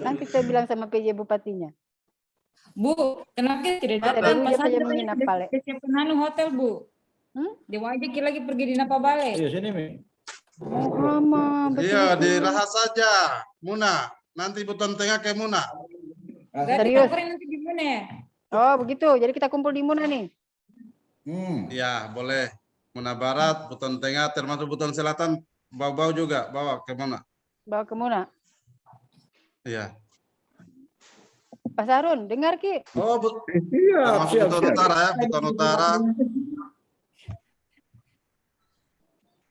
Nanti saya bilang sama PJ Bupatinya. Bu, kenapa tidak Tadi datang? dia saja menginap Pale. Siapkan hotel, Bu. Dia wajib lagi pergi di Napa Bale. Iya, sini, Mi. Iya, di Raha saja. Muna. Nanti Buton Tengah ke Muna. Serius? Nanti di mana ya? Oh, begitu. Jadi kita kumpul di Muna nih. Ya, boleh. Muna Barat, Buton Tengah, termasuk Buton Selatan, bau-bau juga. Bawa ke mana? Bawa ke Muna. Iya. Pak Sarun, dengar Ki. Oh, termasuk Buton Utara ya, Buton Utara.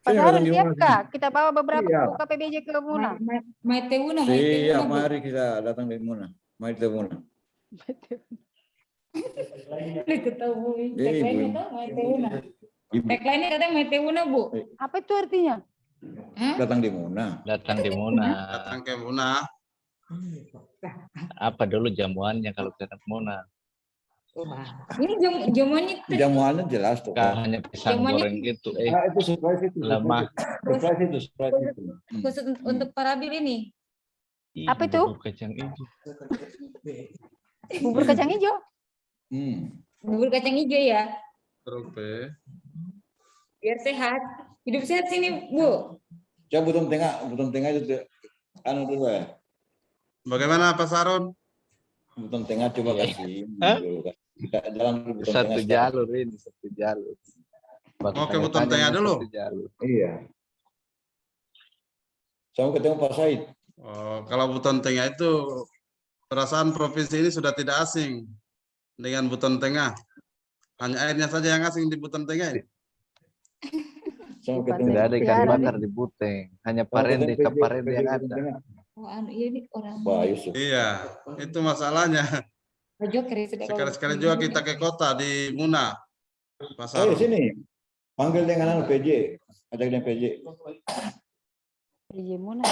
Pak Sarun, siapkah? Kita bawa beberapa UKPBJ ke Muna. Maiteuna. Siap, mari kita datang di Muna. Mari ke Muna. Ini ketemu. Tagline-nya tuh Maiteuna. Tagline-nya katanya Maiteuna, Bu. Apa itu artinya? Datang di Muna. Datang di Muna. Datang ke Muna. Apa dulu jamuannya kalau kita ke Muna? Ini jamuannya Jamuannya jelas tuh. Hanya pisang goreng gitu. Itu surprise itu. Lemah. Surprise itu. khusus untuk Parabil ini. Apa itu? Bubur kacang hijau. Bubur kacang hijau? Bubur kacang hijau ya. Rupe. Biar sehat. Hidup sehat sini, Bu. Coba Buton Tengah itu Anu dulu ya. Bagaimana Pak Sarun? Buton tengah coba Iya. kasih. Hah? Dulu, kita jalan dulu buton Satu tengah sekarang. jalur ini, satu jalur. Oke, buton tengah dulu. Satu jalur. Iya. Saya mau ketemu Pak Said. Oh, kalau buton tengah itu perasaan provinsi ini sudah tidak asing dengan buton tengah. Hanya airnya saja yang asing di buton tengah ini. Saya mau ketemu Tidak ada ikan Siaran. bakar di Buteng, hanya Saya mau parende, ketemu kaparende yang PJ ada. Tengah. Oh, anu, iya ini orang Pak Yusuf. Iya, itu masalahnya. Pak Joker ya, sudah Sekali-sekali juga kita ke kota di Muna, Pak Ayo Sarun. sini. Panggil dengan anu PJ. Ajak dia PJ. Iya, Muna.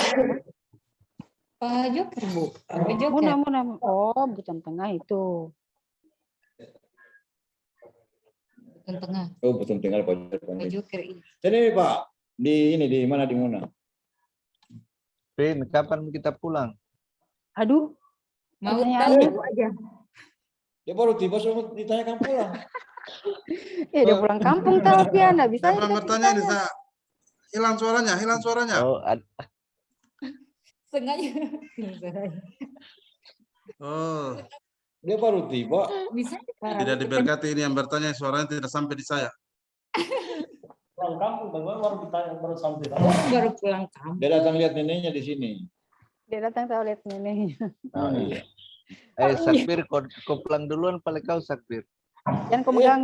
Pak Joker, Bu. Pak Joker. Muna. Oh, buton tengah itu. Buton tengah. Oh, buton tinggal Pak Pak Joker. Joker ini. Sini Pak. Di ini di mana di Muna? Pin, kapan kita pulang? Aduh, Mau pertanyaan tahu? aja. Dia baru tiba suruh ditanyakan pulang. Ya, dia pulang kampung tapi ya, nggak bisa. Siapa yang bertanya ini? Saya hilang suaranya. Oh, Sengaja. Oh, Dia baru tiba. Bisa. tidak diberkati ini yang bertanya, suaranya tidak sampai di saya. Pulang kampung, baru ditanya, baru sampai. Baru pulang kampung. Dia datang lihat neneknya di sini. Dia datang tahu lihat neneknya. Oh, iya. Sakbir, kau pulang duluan, paling kau Sakbir. Jangan kau mengganggu.